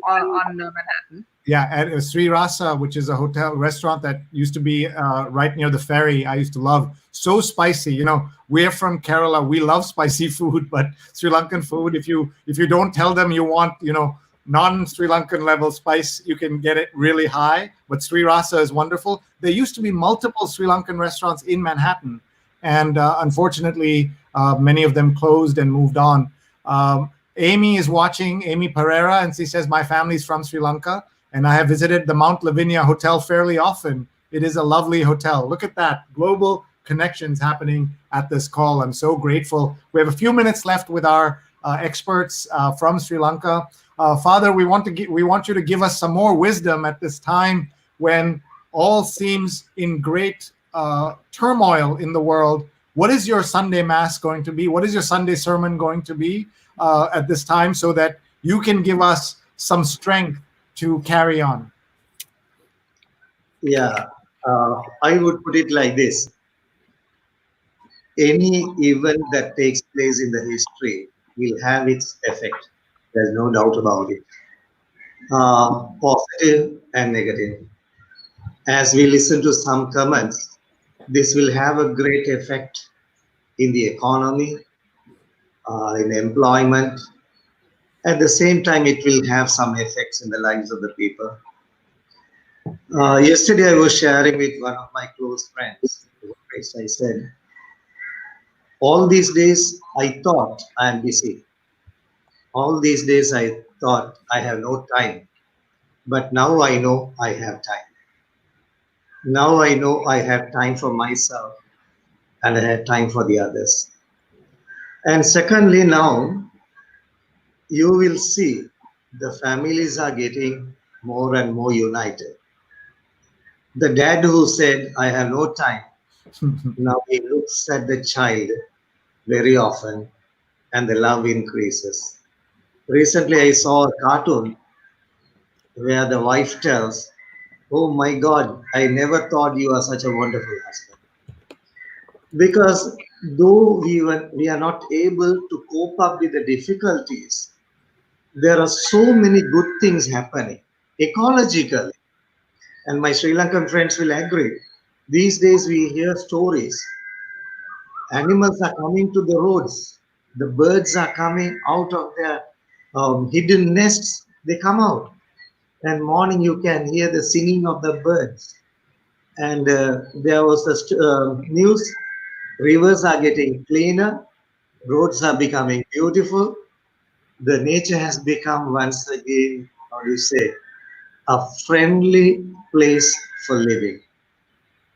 On Manhattan. Yeah, at Sri Rasa, which is a hotel restaurant that used to be right near the ferry. I used to love. So spicy. We're from Kerala. We love spicy food, but Sri Lankan food, if you don't tell them you want, non-Sri Lankan level spice, you can get it really high. But Sri Rasa is wonderful. There used to be multiple Sri Lankan restaurants in Manhattan, and unfortunately, many of them closed and moved on. Amy is watching, Amy Pereira, and she says, my family's from Sri Lanka, and I have visited the Mount Lavinia Hotel fairly often. It is a lovely hotel. Look at that. Global connections happening at this call. I'm so grateful. We have a few minutes left with our experts from Sri Lanka. Father, we want you to give us some more wisdom at this time when all seems in great turmoil in the world. What is your Sunday Mass going to be? What is your Sunday sermon going to be at this time, so that you can give us some strength to carry on? Yeah, I would put it like this. Any event that takes place in the history will have its effect. There's no doubt about it. Positive and negative. As we listen to some comments, this will have a great effect in the economy, in employment. At the same time, it will have some effects in the lives of the people. Yesterday, I was sharing with one of my close friends. I said, All these days, I thought I am busy. All these days, I thought I have no time. But now I know I have time. Now I know I have time for myself and I have time for the others. And secondly, now you will see the families are getting more and more united. The dad who said, I have no time, now he looks at the child very often and the love increases. Recently, I saw a cartoon where the wife tells, oh my God, I never thought you are such a wonderful husband. Because though we are not able to cope up with the difficulties, there are so many good things happening ecologically. And my Sri Lankan friends will agree. These days we hear stories. Animals are coming to the roads. The birds are coming out of their hidden nests. They come out. And morning you can hear the singing of the birds. And there was the news, rivers are getting cleaner, roads are becoming beautiful. The nature has become once again, how do you say, a friendly place for living.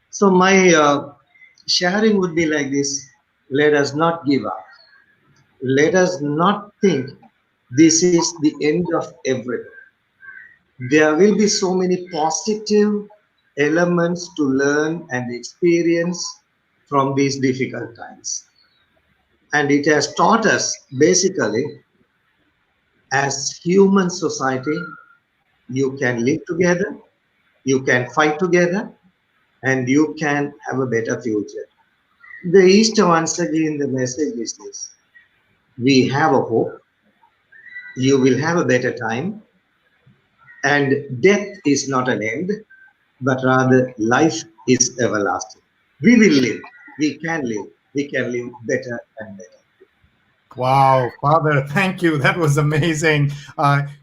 So my sharing would be like this: let us not give up. Let us not think this is the end of everything. There will be so many positive elements to learn and experience from these difficult times. And it has taught us basically, as human society, you can live together, you can fight together, and you can have a better future. The Easter, once again, the message is this: we have a hope, you will have a better time, and death is not an end, but rather life is everlasting. We will live, we can live better and better. Wow, Father, thank you. That was amazing.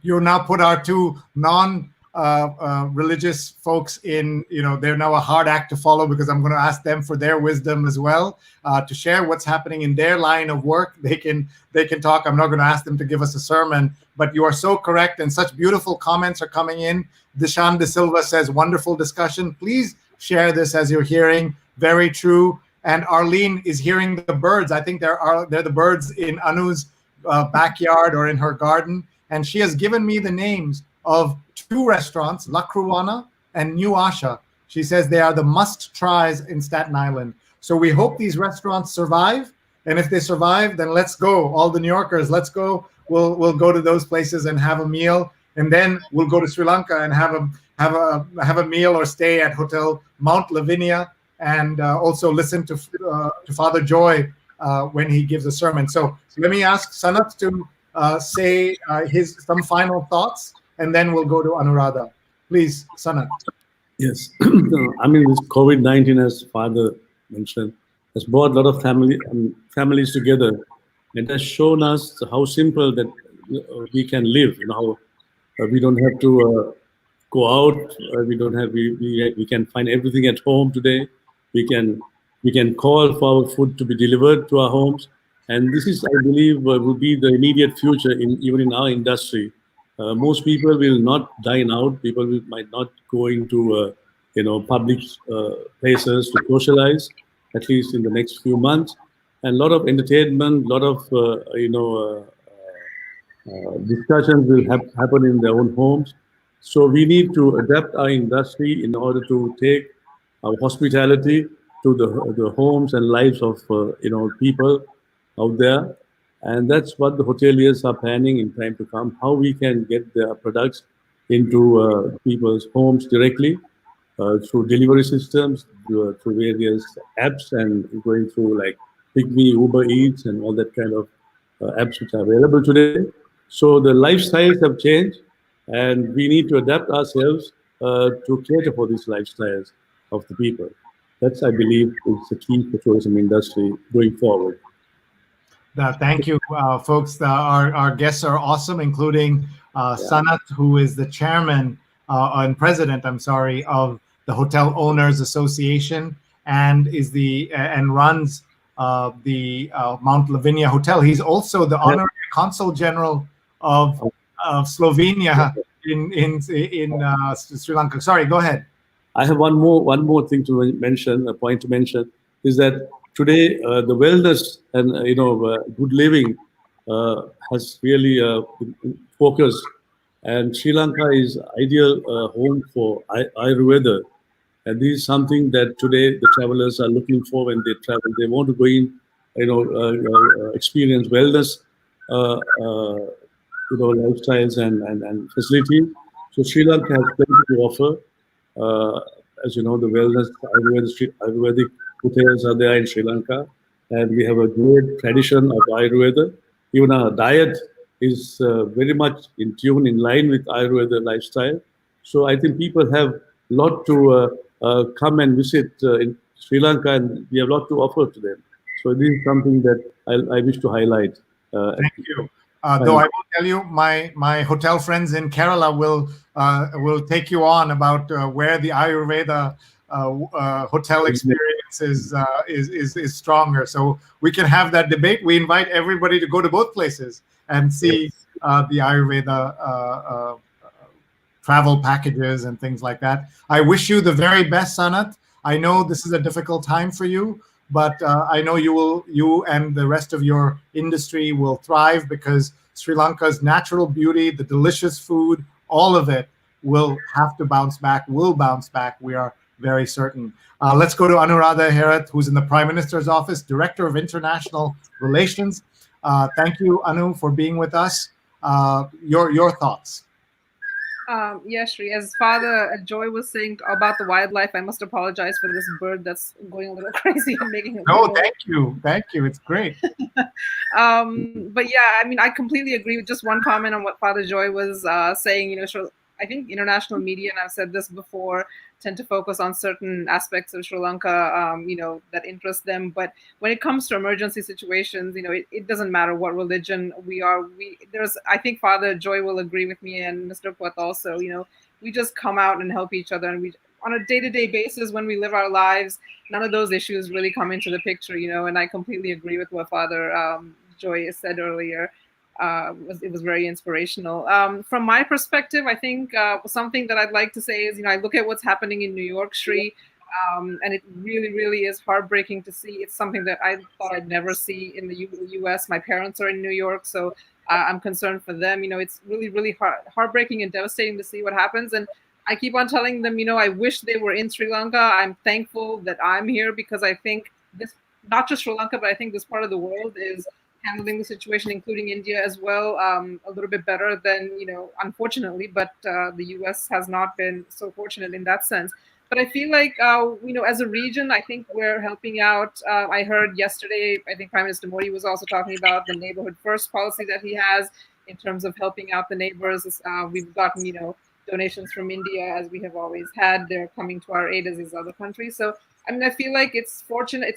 You now put our two non-religious folks in, they're now a hard act to follow, because I'm going to ask them for their wisdom as well, to share what's happening in their line of work. They can talk. I'm not going to ask them to give us a sermon, but you are so correct, and such beautiful comments are coming in. Dishan De Silva says, wonderful discussion. Please share this as you're hearing. Very true. And Arlene is hearing the birds. I think they're the birds in Anu's backyard or in her garden. And she has given me the names of two restaurants, La Cruana and New Asha. She says they are the must-tries in Staten Island. So we hope these restaurants survive. And if they survive, then let's go. All the New Yorkers, let's go. We'll go to those places and have a meal. And then we'll go to Sri Lanka and have a meal or stay at Hotel Mount Lavinia, and also listen to Father Joy when he gives a sermon. So let me ask Sanath to say some final thoughts, and then we'll go to Anuradha. Please, Sanath. Yes. I mean, this COVID-19, as Father mentioned, has brought a lot of families together. It has shown us how simple that we can live. How we don't have to go out. We can find everything at home today. We can call for our food to be delivered to our homes, and this is, I believe, will be the immediate future even in our industry. Most people will not dine out. People might not go into public places to socialize, at least in the next few months. And a lot of entertainment, a lot of discussions will happen in their own homes. So we need to adapt our industry in order to take our hospitality to the homes and lives of people out there. And that's what the hoteliers are planning in time to come, how we can get their products into people's homes directly through delivery systems, through various apps, and going through like PicMe, Uber Eats, and all that kind of apps which are available today. So the lifestyles have changed, and we need to adapt ourselves to cater for these lifestyles of the people. That's, I believe, is the key for tourism industry going forward. Thank you, folks. Our guests are awesome, including Sanath, who is the chairman and president, of the Hotel Owners Association, and runs the Mount Lavinia Hotel. He's also the honorary consul general of Slovenia in Sri Lanka. Sorry, go ahead. I have one more thing to mention. A point to mention is that today the wellness and good living has really been focused, and Sri Lanka is ideal home for Ayurveda, and this is something that today the travelers are looking for when they travel. They want to go in, experience wellness, lifestyles and facilities. So Sri Lanka has plenty to offer. As you know, the wellness Ayurvedic hotels are there in Sri Lanka, and we have a great tradition of Ayurveda. Even our diet is very much in tune, in line with Ayurveda lifestyle. So I think people have a lot to come and visit in Sri Lanka, and we have a lot to offer to them. So this is something that I wish to highlight. Thank you. Though I will tell you, my hotel friends in Kerala will take you on about where the Ayurveda hotel experience is stronger. So we can have that debate. We invite everybody to go to both places and see the Ayurveda travel packages and things like that. I wish you the very best, Sanath. I know this is a difficult time for you, but I know you and the rest of your industry will thrive, because Sri Lanka's natural beauty, the delicious food, all of it will have to bounce back, will bounce back. We are very certain. Let's go to Anuradha Herath, who's in the Prime Minister's office, Director of International Relations. Thank you, Anu, for being with us. Your thoughts. Yes, Sree, as Father Joy was saying about the wildlife, I must apologize for this bird that's going a little crazy and making it. No, thank you. It's great. But yeah, I mean, I completely agree with just one comment on what Father Joy was saying. I think international media, and I've said this before, tend to focus on certain aspects of Sri Lanka, that interest them. But when it comes to emergency situations, it doesn't matter what religion we are. I think Father Joy will agree with me, and Mr. Ukwatte also. We just come out and help each other, and we, on a day-to-day basis, when we live our lives, none of those issues really come into the picture. And I completely agree with what Father Joy said earlier. It was very inspirational. From my perspective, I think something that I'd like to say is, I look at what's happening in New York, Sree, and it really, really is heartbreaking to see. It's something that I thought I'd never see in the U.S. My parents are in New York, so I'm concerned for them. It's really, really heartbreaking and devastating to see what happens. And I keep on telling them, I wish they were in Sri Lanka. I'm thankful that I'm here, because I think this, not just Sri Lanka, but I think this part of the world is handling the situation, including India as well, a little bit better than, unfortunately, but the US has not been so fortunate in that sense. But I feel like, as a region, I think we're helping out. I heard yesterday, I think Prime Minister Modi was also talking about the neighborhood first policy that he has in terms of helping out the neighbors. We've gotten, donations from India, as we have always had. They're coming to our aid as these other countries. So I feel like it's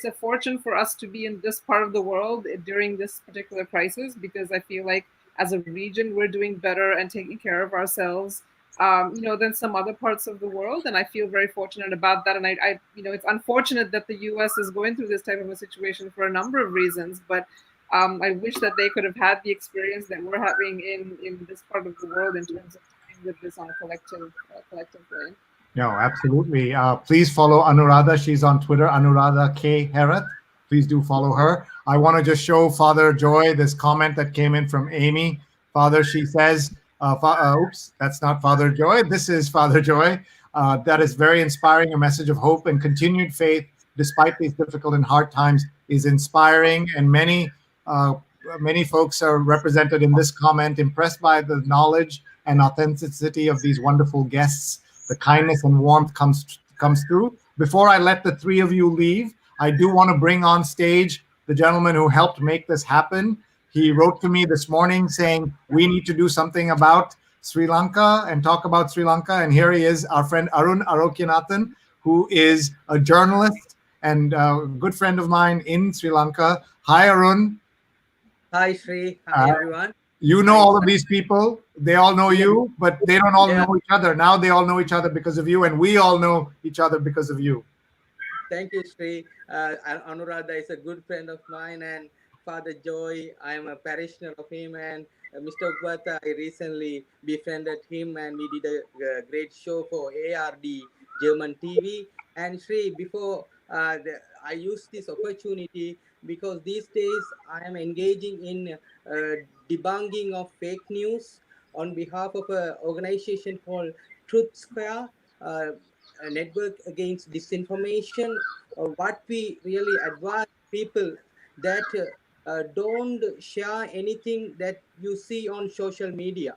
a fortune for us to be in this part of the world during this particular crisis, because I feel like as a region, we're doing better and taking care of ourselves, than some other parts of the world. And I feel very fortunate about that. And I it's unfortunate that the US is going through this type of a situation for a number of reasons, but I wish that they could have had the experience that we're having in this part of the world in terms of dealing with this on a collective way. No, absolutely. Please follow Anuradha. She's on Twitter, Anuradha K. Herath. Please do follow her. I want to just show Father Joy this comment that came in from Amy. Father, she says, oops, that's not Father Joy. This is Father Joy. That is very inspiring. A message of hope and continued faith despite these difficult and hard times is inspiring. And many folks are represented in this comment, impressed by the knowledge and authenticity of these wonderful guests. The kindness and warmth comes through. Before I let the three of you leave, I do want to bring on stage the gentleman who helped make this happen. He wrote to me this morning saying, we need to do something about Sri Lanka and talk about Sri Lanka. And here he is, our friend Arun Arokyanathan, who is a journalist and a good friend of mine in Sri Lanka. Hi, Arun. Hi, Sree. Hi, everyone. You know all of these people. They all know you, but they don't all know each other. Now they all know each other because of you, and we all know each other because of you. Thank you, Sri. Anuradha is a good friend of mine, and Father Joy, I am a parishioner of him, and Mr. Ukwatte, I recently befriended him, and we did a great show for ARD German TV. And Sri, before I use this opportunity because these days I am engaging in debunking of fake news on behalf of an organization called Truth Square. A network against disinformation. What we really advise people that don't share anything that you see on social media.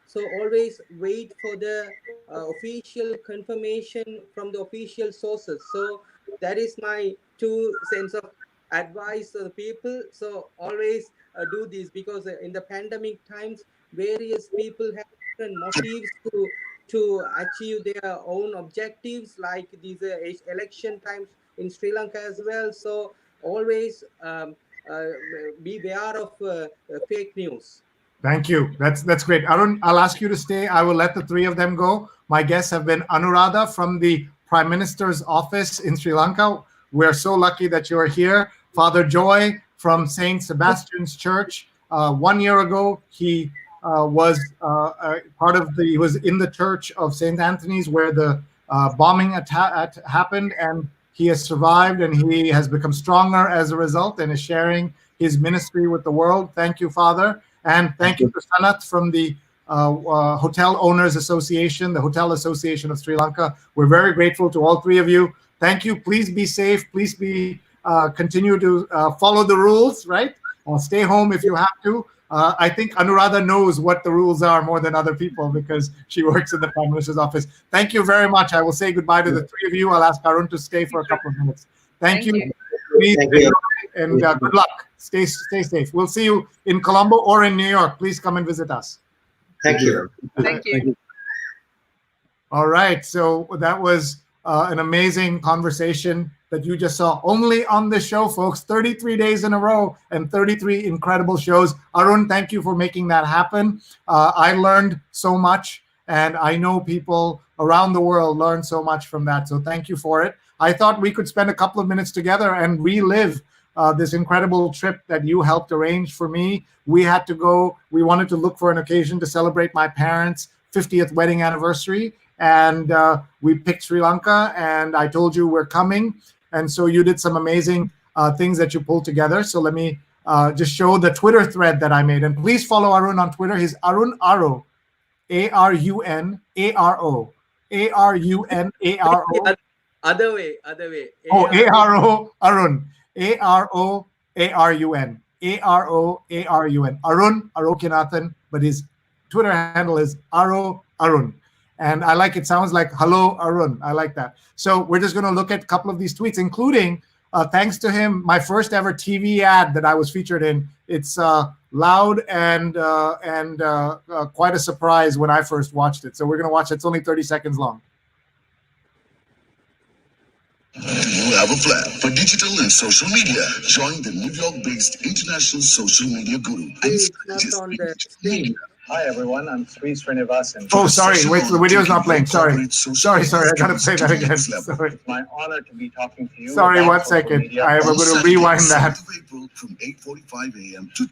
So always wait for the official confirmation from the official sources. So that is my 2 cents of advice to the people. So always do this because in the pandemic times, various people have different motives to achieve their own objectives, like these election times in Sri Lanka as well. So always be aware of fake news. Thank you. That's great. Arun, I'll ask you to stay. I will let the three of them go. My guests have been Anuradha from the Prime Minister's office in Sri Lanka. We're so lucky that you're here. Father Joy from St. Sebastian's Church. 1 year ago, he was he was in the church of St. Anthony's where the bombing happened, and he has survived, and he has become stronger as a result and is sharing his ministry with the world. Thank you, Father. And thank you to Sanath from the Hotel Owners Association, the Hotel Association of Sri Lanka. We're very grateful to all three of you. Thank you. Please be safe. Please continue to follow the rules, right? Stay home if you have to. I think Anuradha knows what the rules are more than other people because she works in the Prime Minister's office. Thank you very much. I will say goodbye to the three of you. I'll ask Arun to stay for a couple of minutes. Thank you. Please enjoy and good luck. Stay safe. We'll see you in Colombo or in New York. Please come and visit us. Thank you. Thank you. All right. So that was an amazing conversation that you just saw only on this show, folks. 33 days in a row and 33 incredible shows. Arun, thank you for making that happen. I learned so much, and I know people around the world learned so much from that. So thank you for it. I thought we could spend a couple of minutes together and relive this incredible trip that you helped arrange for me. We had to go. We wanted to look for an occasion to celebrate my parents' 50th wedding anniversary. And we picked Sri Lanka, and I told you we're coming. And so you did some amazing things that you pulled together. So let me just show the Twitter thread that I made. And please follow Arun on Twitter. He's Arun Aro, A-R-U-N-A-R-O, A-R-U-N-A-R-O. Other way. Oh, A-R-O, Arun, A-R-O-A-R-U-N, A-R-O-A-R-U-N. Arun Arokinathan, but his Twitter handle is Aro Arun. And I like it. Sounds like hello, Arun. I like that. So we're just going to look at a couple of these tweets, including, thanks to him, my first ever TV ad that I was featured in. It's loud and quite a surprise when I first watched it. So we're going to watch it. It's only 30 seconds long. Do you have a plan for digital and social media? Join the New York-based international social media guru. It's not on the screen. Hi everyone, I'm Sreenivasan. Oh, sorry. Wait, the video's not playing. Sorry. I gotta play that again. Sorry. It's my honor to be talking to you. Sorry, 1 second. I'm going to rewind that. From 8:45 a.m. to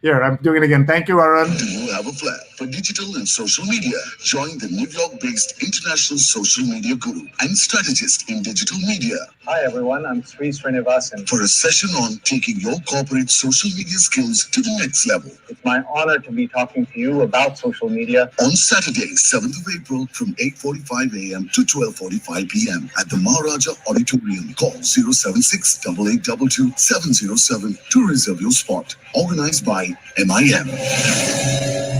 Here, I'm doing it again. Thank you, Arun. Do you have a plan for digital and social media? Join the New York-based international social media guru and strategist in digital media. Hi everyone, I'm Sreenivasan. For a session on taking your corporate social media skills to the next level. It's my honor to be talking to you about social media. On Saturday, 7th of April from 8:45 a.m. to 12:45 p.m. at the Maharaja Auditorium. Call 076-8822-707 to reserve your spot. Organized by MIM.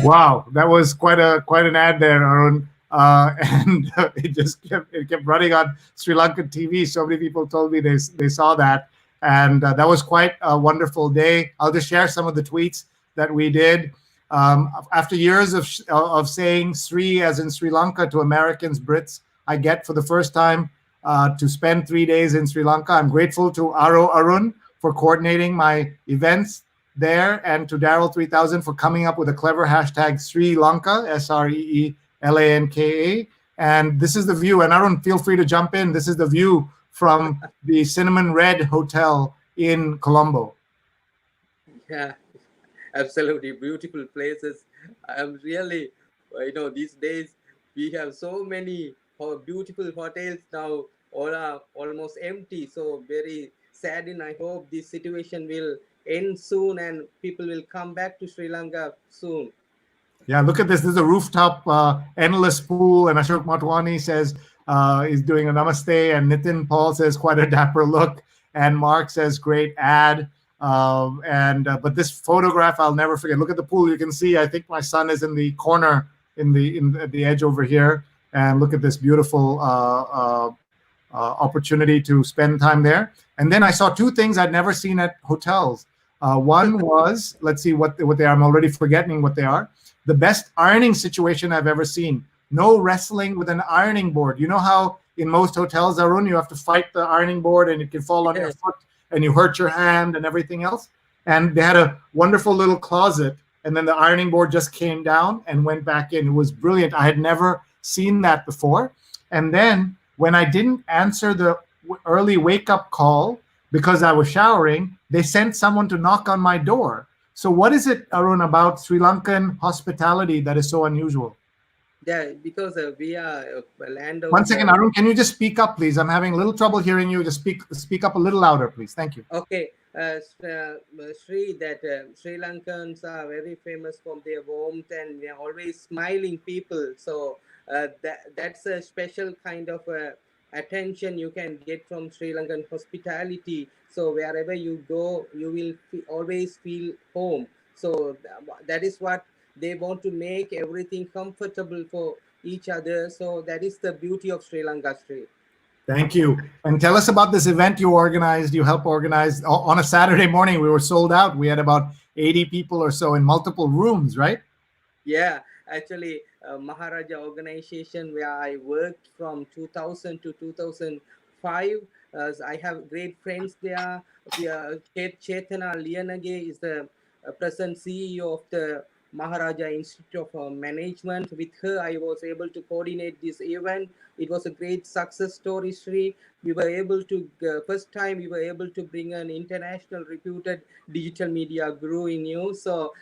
Wow, that was quite an ad there, Arun. And it kept running on Sri Lankan TV. So many people told me they saw that, and that was quite a wonderful day. I'll just share some of the tweets that we did. After years of saying Sri as in Sri Lanka to Americans, Brits, I get for the first time to spend 3 days in Sri Lanka. I'm grateful to Aro Arun for coordinating my events there, and to Daryl 3000 for coming up with a clever hashtag Sri Lanka, SREELANKA. And this is the view. And Arun, feel free to jump in. This is the view from the Cinnamon Red Hotel in Colombo. Yeah, absolutely beautiful places. I'm really, these days we have so many beautiful hotels now, all are almost empty. So very sad, and I hope this situation will end soon and people will come back to Sri Lanka soon. Yeah, look at this. This is a rooftop endless pool, and Ashok Matwani says he's doing a namaste, and Nitin Paul says quite a dapper look, and Mark says great ad. But this photograph I'll never forget. Look at the pool. You can see. I think my son is in the corner, at the edge over here, and look at this beautiful opportunity to spend time there. And then I saw two things I'd never seen at hotels. One was, let's see what they are. I'm already forgetting what they are. The best ironing situation I've ever seen. No wrestling with an ironing board. You know how in most hotels, Arun, you have to fight the ironing board and it can fall on your foot and you hurt your hand and everything else. And they had a wonderful little closet, and then the ironing board just came down and went back in. It was brilliant. I had never seen that before. And then when I didn't answer the early wake-up call because I was showering, they sent someone to knock on my door. So what is it, Arun, about Sri Lankan hospitality that is so unusual? Yeah, because we are a land of... One second, Arun, can you just speak up, please? I'm having a little trouble hearing you. Just speak up a little louder, please. Thank you. Okay, Sri, that Sri Lankans are very famous for their warmth and they are always smiling people. So that's a special kind of attention you can get from Sri Lankan hospitality. So wherever you go, you will always feel home. So that is what they want to make everything comfortable for each other. So that is the beauty of Sri Lanka, Sri. Thank you. And tell us about this event you organized, you helped organize. On a Saturday morning, we were sold out. We had about 80 people or so in multiple rooms, right? Yeah, actually, Maharaja organization where I worked from 2000 to 2005. I have great friends there. Chetana Lianage is the present CEO of the Maharaja Institute of Management. With her, I was able to coordinate this event. It was a great success story, Sri. We were able to, first time we were able to bring an international reputed digital media guru in you. So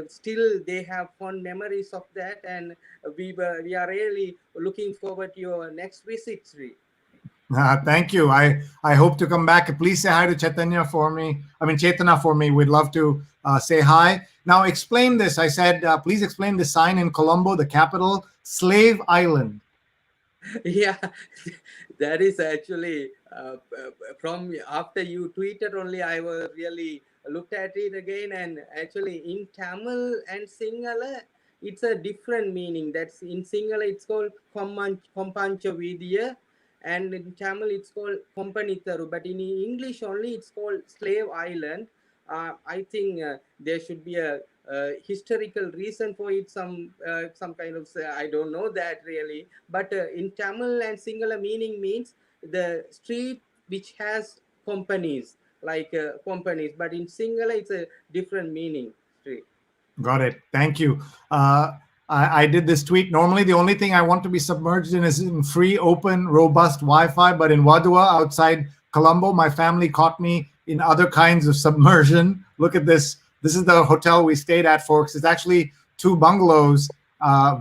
still they have fond memories of that. And we are really looking forward to your next visit, Sri. Thank you. I hope to come back. Please say hi to Chaitanya for me. Chetana for me. We'd love to say hi. Now explain this. I said, please explain the sign in Colombo, the capital, Slave Island. Yeah, that is actually from after you tweeted only, I was really looked at it again, and actually in Tamil and Sinhala, it's a different meaning. That's in Sinhala, it's called Kompancha Vidya, and in Tamil, it's called Kompanitharu. But in English only, it's called Slave Island. I think there should be a historical reason for it, some kind of, I don't know that really, but in Tamil and Sinhala meaning means the street which has companies, like companies, but in Sinhala it's a different meaning. Street. Got it. Thank you. I did this tweet. Normally, the only thing I want to be submerged in is in free, open, robust Wi-Fi. But in Wadua, outside Colombo, my family caught me in other kinds of submersion. Look at this. This is the hotel we stayed at, folks. It's actually 2 bungalows,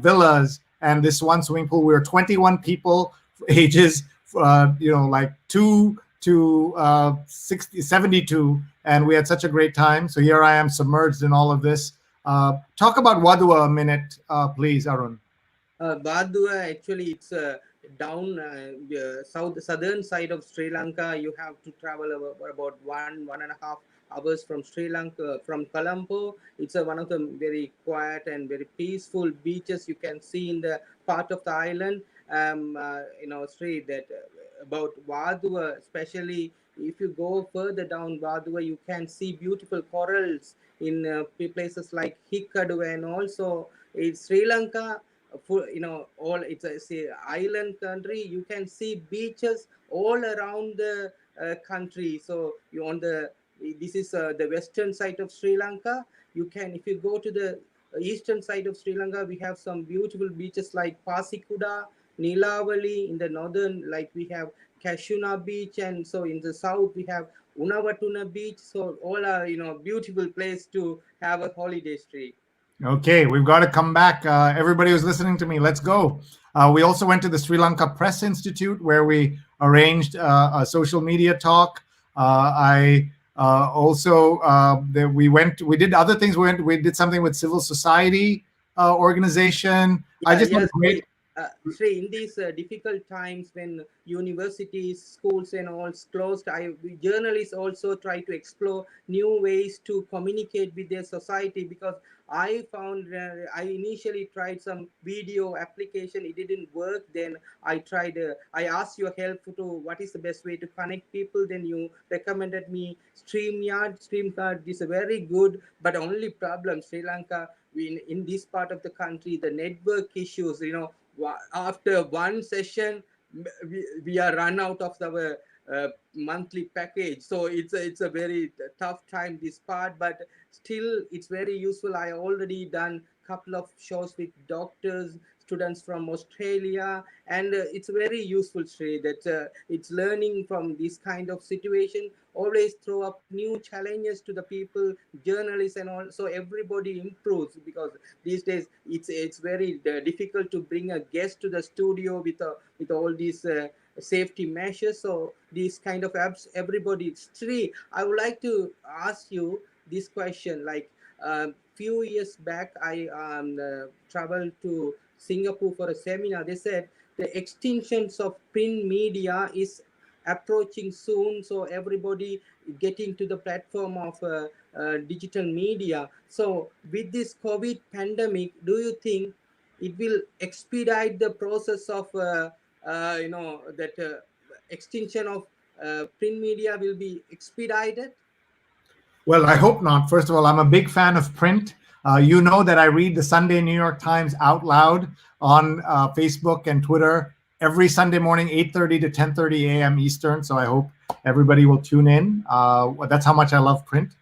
villas, and this one swimming pool. We were 21 people, ages, like 2 to 72, and we had such a great time. So here I am submerged in all of this. Talk about Wadua a minute, please, Arun. Wadua, actually, it's down southern side of Sri Lanka. You have to travel about 1.5 hours from Sri Lanka, from Colombo. It's one of the very quiet and very peaceful beaches you can see in the part of the island. Sri, that about Wadua, especially if you go further down Wadua, you can see beautiful corals in places like Hikadu, and also in Sri Lanka. It's a island country. You can see beaches all around the country. So this is the western side of Sri Lanka. If you go to the eastern side of Sri Lanka, we have some beautiful beaches like Pasikuda, Nilavali. In the northern, like we have Kashuna Beach, and so in the south we have Unavatuna Beach. So all are, beautiful place to have a holiday, Sri. Okay, we've got to come back. Everybody who's listening to me, let's go. We also went to the Sri Lanka Press Institute where we arranged a social media talk. I also we did other things. We did something with civil society organization. I just Yes, wait. Sri, in these difficult times when universities, schools, and all closed, we journalists also try to explore new ways to communicate with their society, because I found I initially tried some video application, it didn't work. Then I asked your help to what is the best way to connect people. Then you recommended me StreamYard is a very good, but only problem Sri Lanka, in this part of the country, the network issues, after one session we are run out of our monthly package. So it's a very tough time, this part, but still it's very useful. I already done couple of shows with doctors, students from Australia, and it's very useful, Sri, that it's learning from this kind of situation always throw up new challenges to the people, journalists and all, so everybody improves, because these days it's very difficult to bring a guest to the studio with all these safety measures. So these kind of apps, everybody. Sri, I would like to ask you this question. Like few years back, I traveled to Singapore for a seminar. They said the extinctions of print media is approaching soon, so everybody getting to the platform of digital media. So with this COVID pandemic, do you think it will expedite the process of that extinction of print media will be expedited? Well, I hope not. First of all, I'm a big fan of print. You know that I read the Sunday New York Times out loud on Facebook and Twitter every Sunday morning, 8:30 to 10:30 a.m. Eastern. So I hope everybody will tune in. That's how much I love print.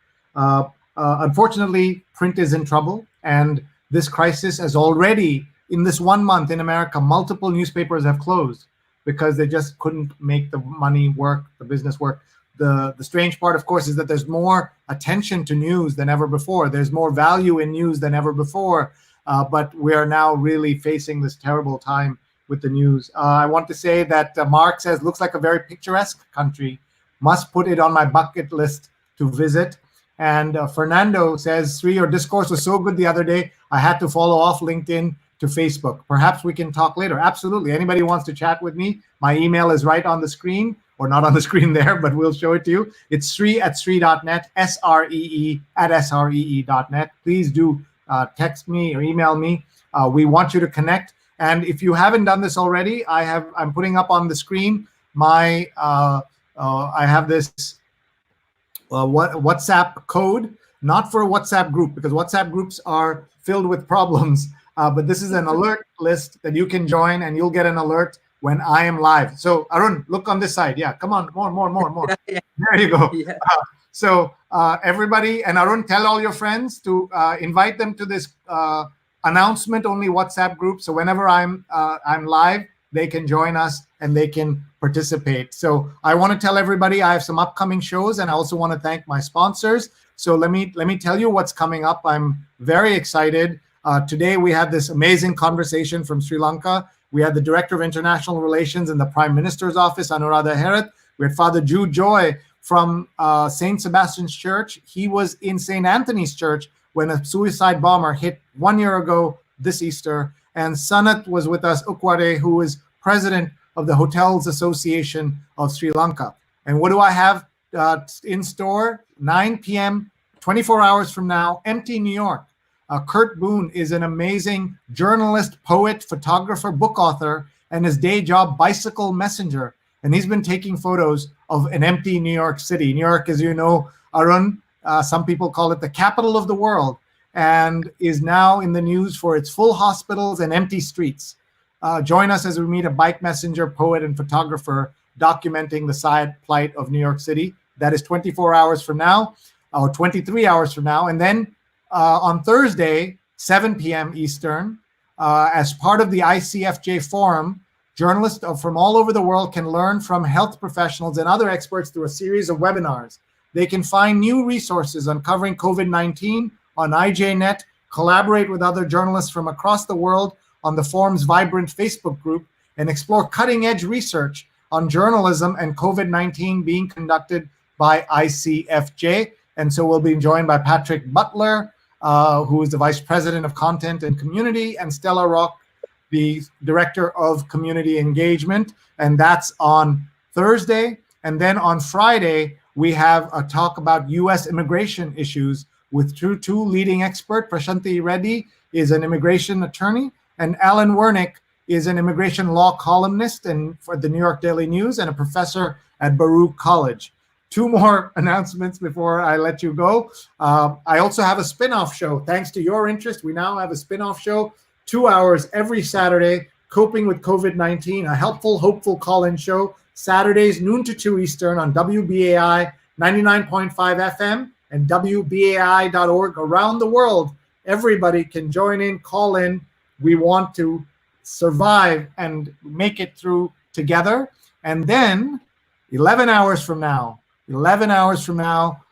Unfortunately, print is in trouble, and this crisis has already, in this 1 month in America, multiple newspapers have closed because they just couldn't make the money work, the business work. The strange part, of course, is that there's more attention to news than ever before. There's more value in news than ever before. But we are now really facing this terrible time with the news. I want to say that Mark says, looks like a very picturesque country. Must put it on my bucket list to visit. And Fernando says, Sri, your discourse was so good the other day, I had to follow off LinkedIn to Facebook. Perhaps we can talk later. Absolutely. Anybody who wants to chat with me, my email is right on the screen, or not on the screen there, but we'll show it to you. It's sree@sree.net, SREE@sree.net. Please do text me or email me. We want you to connect. And if you haven't done this already, I'm putting up on the screen my I have this WhatsApp code, not for a WhatsApp group, because WhatsApp groups are filled with problems. But this is an alert list that you can join, and you'll get an alert when I am live. So Arun, look on this side. Yeah, come on, more. Yeah. There you go. Yeah. So everybody, and Arun, tell all your friends to invite them to this announcement only WhatsApp group. So whenever I'm live, they can join us and they can participate. So I want to tell everybody I have some upcoming shows, and I also want to thank my sponsors. So let me tell you what's coming up. I'm very excited. Today we had this amazing conversation from Sri Lanka. We had the Director of International Relations in the Prime Minister's office, Anuradha Herath. We had Father Jude Joy from St. Sebastian's Church. He was in St. Anthony's Church when a suicide bomber hit 1 year ago this Easter. And Sanath was with us, Ukwatte, who is president of the Hotels Association of Sri Lanka. And what do I have in store? 9 p.m., 24 hours from now, empty New York. Kurt Boone is an amazing journalist, poet, photographer, book author, and his day job, bicycle messenger. And he's been taking photos of an empty New York City. New York, as you know, Arun, some people call it the capital of the world, and is now in the news for its full hospitals and empty streets. Join us as we meet a bike messenger, poet, and photographer documenting the sad plight of New York City. That is 24 hours from now, or 23 hours from now. And then on Thursday, 7 p.m. Eastern, as part of the ICFJ Forum, Journalists from all over the world can learn from health professionals and other experts through a series of webinars. They can find new resources uncovering COVID-19 on IJNet, collaborate with other journalists from across the world on the forum's vibrant Facebook group, and explore cutting-edge research on journalism and COVID-19 being conducted by ICFJ. And so we'll be joined by Patrick Butler, who is the Vice President of Content and Community, and Stella Rock, the Director of Community Engagement. And that's on Thursday. And then on Friday, we have a talk about U.S. immigration issues with two leading experts. Prashanthi Reddy is an immigration attorney, and Alan Wernick is an immigration law columnist and for the New York Daily News and a professor at Brook College. Two more announcements before I let you go. I also have a spin-off show. Thanks to your interest, we now have a spin-off show, 2 hours every Saturday, Coping with COVID-19, a helpful, hopeful call-in show, Saturdays, noon to 2 Eastern on WBAI 99.5 FM and WBAI.org around the world. Everybody can join in, call in. We want to survive and make it through together. And then 11 hours from now,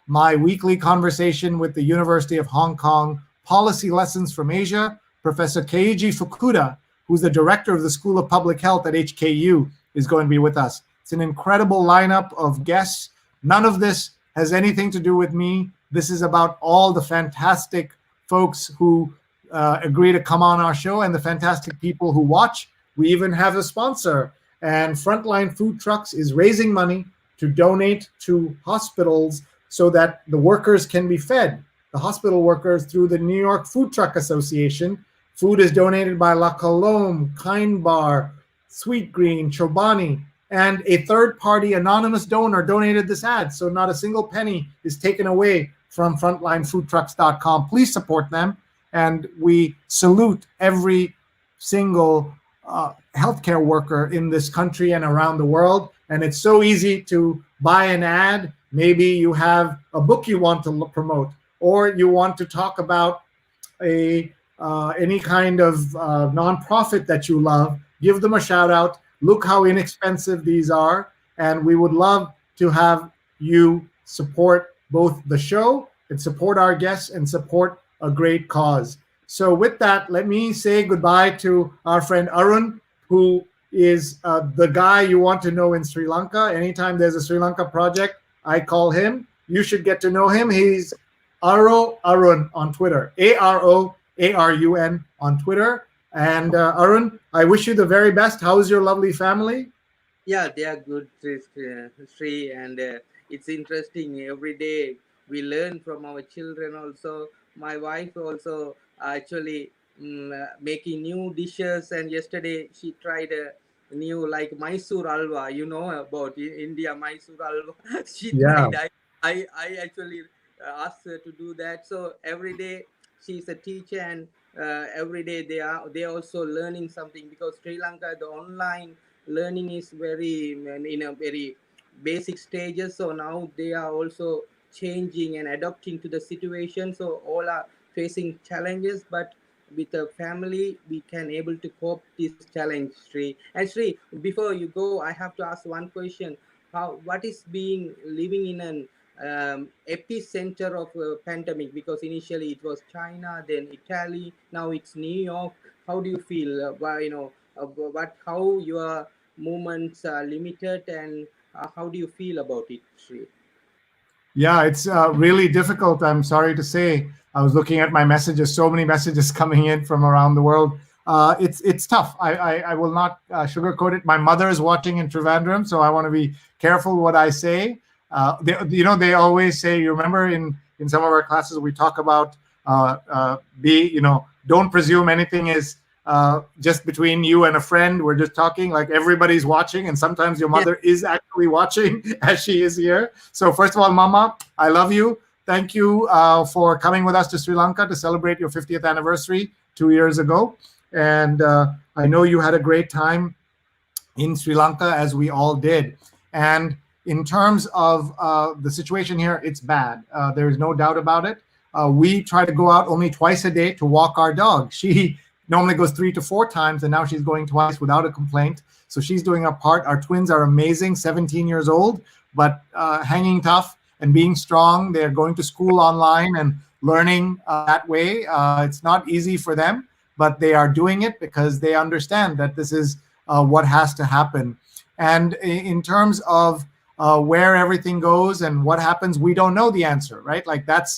my weekly conversation with the University of Hong Kong, Policy Lessons from Asia, Professor Keiji Fukuda, who's the director of the School of Public Health at HKU, is going to be with us. It's an incredible lineup of guests. None of this has anything to do with me. This is about all the fantastic folks who agree to come on our show and the fantastic people who watch. We even have a sponsor, and Frontline Food Trucks is raising money to donate to hospitals so that the workers can be fed, the hospital workers, through the New York Food Truck Association. Food is donated by La Colombe, Kind Bar, Sweet Green, Chobani, and a third-party anonymous donor donated this ad, so not a single penny is taken away from frontlinefoodtrucks.com. Please support them, and we salute every single healthcare worker in this country and around the world. And it's so easy to buy an ad. Maybe you have a book you want to promote, or you want to talk about any kind of nonprofit that you love. Give them a shout out. Look how inexpensive these are. And we would love to have you support both the show and support our guests and support a great cause. So with that, let me say goodbye to our friend Arun, who is the guy you want to know in Sri Lanka. Anytime there's a Sri Lanka project, I call him. You should get to know him. He's Aro Arun on Twitter, AROARUN on Twitter. And Arun, I wish you the very best. How's your lovely family? Yeah, they are good, Sree, and it's interesting. Every day we learn from our children also. My wife also actually making new dishes, and yesterday she tried a new like Mysore alva. You know about India Mysore alva. She tried. I actually asked her to do that. So every day she's a teacher, and every day they are also learning something, because Sri Lanka, the online learning is very in a very basic stages. So now they are also changing and adapting to the situation. So all are facing challenges, but with a family we can able to cope this challenge, Sree. And Sree, before you go, I have to ask one question. What is being living in an epicenter of a pandemic? Because initially it was China, then Italy, now it's New York. How do you feel? How your movements are limited, and how do you feel about it, Sree? Yeah, it's really difficult. I'm sorry to say. I was looking at my messages, so many messages coming in from around the world. It's tough. I will not sugarcoat it. My mother is watching in Trivandrum, so I want to be careful what I say. They always say, you remember in some of our classes, we talk about don't presume anything is just between you and a friend. We're just talking, like everybody's watching, and sometimes your mother is actually watching as she is here. So first of all, Mama, I love you. Thank you for coming with us to Sri Lanka to celebrate your 50th anniversary 2 years ago. And I know you had a great time in Sri Lanka, as we all did. And in terms of the situation here, it's bad. There's no doubt about it. We try to go out only twice a day to walk our dog. She normally goes 3 to 4 times, and now she's going twice without a complaint. So she's doing her part. Our twins are amazing, 17 years old, but hanging tough and being strong. They're going to school online and learning that way. It's not easy for them, but they are doing it because they understand that this is what has to happen. And in terms of where everything goes and what happens, we don't know the answer, right? Like that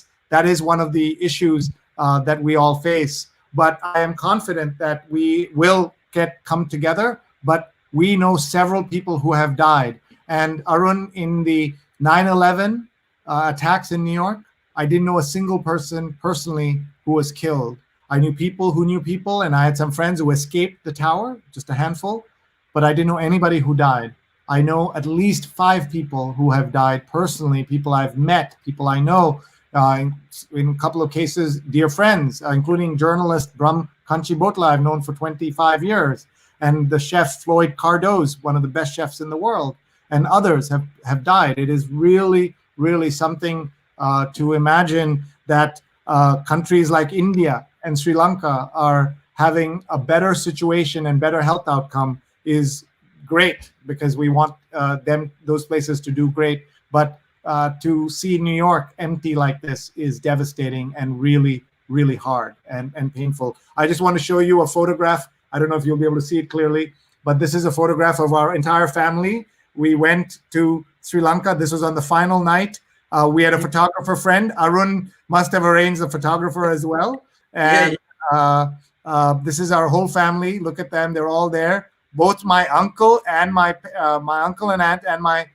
is one of the issues that we all face. But I am confident that we will come together. But we know several people who have died. And Arun, in the 9/11 attacks in New York, I didn't know a single person personally who was killed. I knew people who knew people, and I had some friends who escaped the tower, just a handful, but I didn't know anybody who died. I know at least 5 people who have died personally, people I've met, people I know, in a couple of cases, dear friends, including journalist Bram Kanchibotla, I've known for 25 years, and the chef Floyd Cardoz, one of the best chefs in the world, and others have died. It is really, really something to imagine that countries like India and Sri Lanka are having a better situation and better health outcome is great, because we want those places to do great. But to see New York empty like this is devastating and really, really hard and painful. I just want to show you a photograph. I don't know if you'll be able to see it clearly, but this is a photograph of our entire family. We went to Sri Lanka. This was on the final night. We had a photographer friend. Arun must have arranged a photographer as well. And this is our whole family. Look at them. They're all there. Both my uncle and my uncle and aunt and my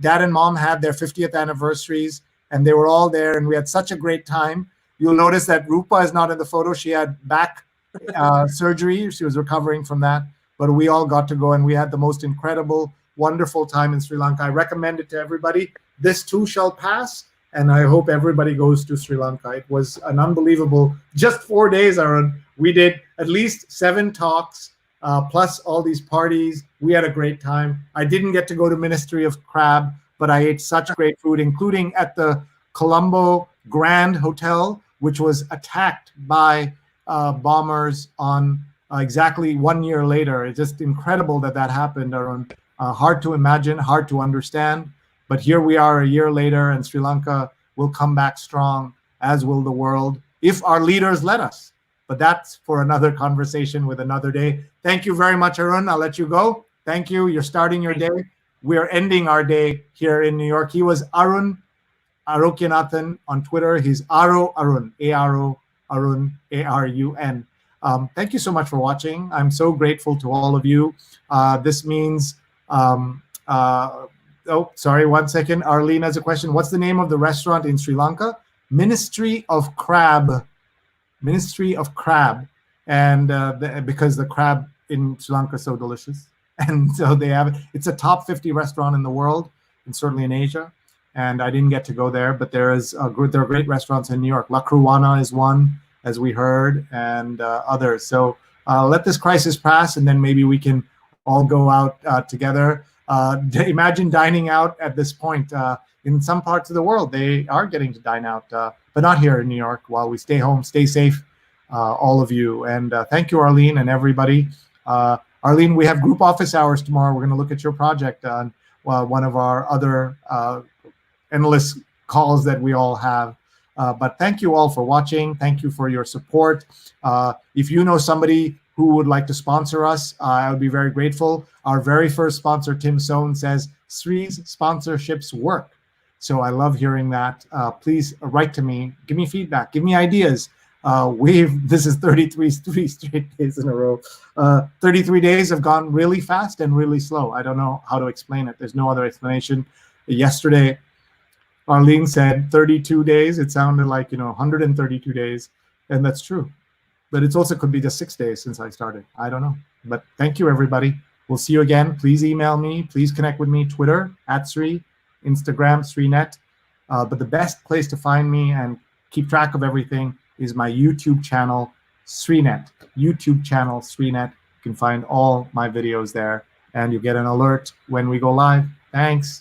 dad and mom had their 50th anniversaries, and they were all there, and we had such a great time. You'll notice that Rupa is not in the photo. She had back surgery. She was recovering from that, but we all got to go, and we had the most incredible, wonderful time in Sri Lanka. I recommend it to everybody. This too shall pass, and I hope everybody goes to Sri Lanka. It was an unbelievable, just 4 days, Arun. We did at least 7 talks, plus all these parties. We had a great time. I didn't get to go to Ministry of Crab, but I ate such great food, including at the Colombo Grand Hotel, which was attacked by bombers on exactly 1 year later. It's just incredible that that happened, Arun. Hard to imagine, hard to understand. But here we are a year later, and Sri Lanka will come back strong, as will the world, if our leaders let us. But that's for another conversation with another day. Thank you very much, Arun. I'll let you go. Thank you. You're starting your day. We are ending our day here in New York. He was Arun Arokyanathan on Twitter. He's Aro Arun, A-R-O Arun, A-R-U-N. Thank you so much for watching. I'm so grateful to all of you. This means, oh, sorry, 1 second. Arlene has a question. What's the name of the restaurant in Sri Lanka? Ministry of Crab. Ministry of Crab. And because the crab in Sri Lanka is so delicious. And so they have it. It's a top 50 restaurant in the world, and certainly in Asia. And I didn't get to go there, but there are great restaurants in New York. La Cruana is one, as we heard, and others. So let this crisis pass, and then maybe we can all go out together. Imagine dining out at this point. In some parts of the world, they are getting to dine out, but not here in New York. While we stay home, stay safe, all of you. And thank you, Arlene, and everybody. Arlene, we have group office hours tomorrow. We're going to look at your project on one of our other endless calls that we all have. But thank you all for watching. Thank you for your support. If you know somebody who would like to sponsor us, I would be very grateful. Our very first sponsor, Tim Sohn, says, Sree's sponsorships work. So I love hearing that. Please write to me. Give me feedback. Give me ideas. This is 33 straight days in a row. 33 days have gone really fast and really slow. I don't know how to explain it. There's no other explanation. Yesterday, Arlene said 32 days. It sounded like, 132 days. And that's true. But it also could be just 6 days since I started. I don't know. But thank you, everybody. We'll see you again. Please email me. Please connect with me. Twitter, @Sree. Instagram, Sreenet. But the best place to find me and keep track of everything is my YouTube channel, Sreenet. YouTube channel, Sreenet. You can find all my videos there, and you'll get an alert when we go live. Thanks.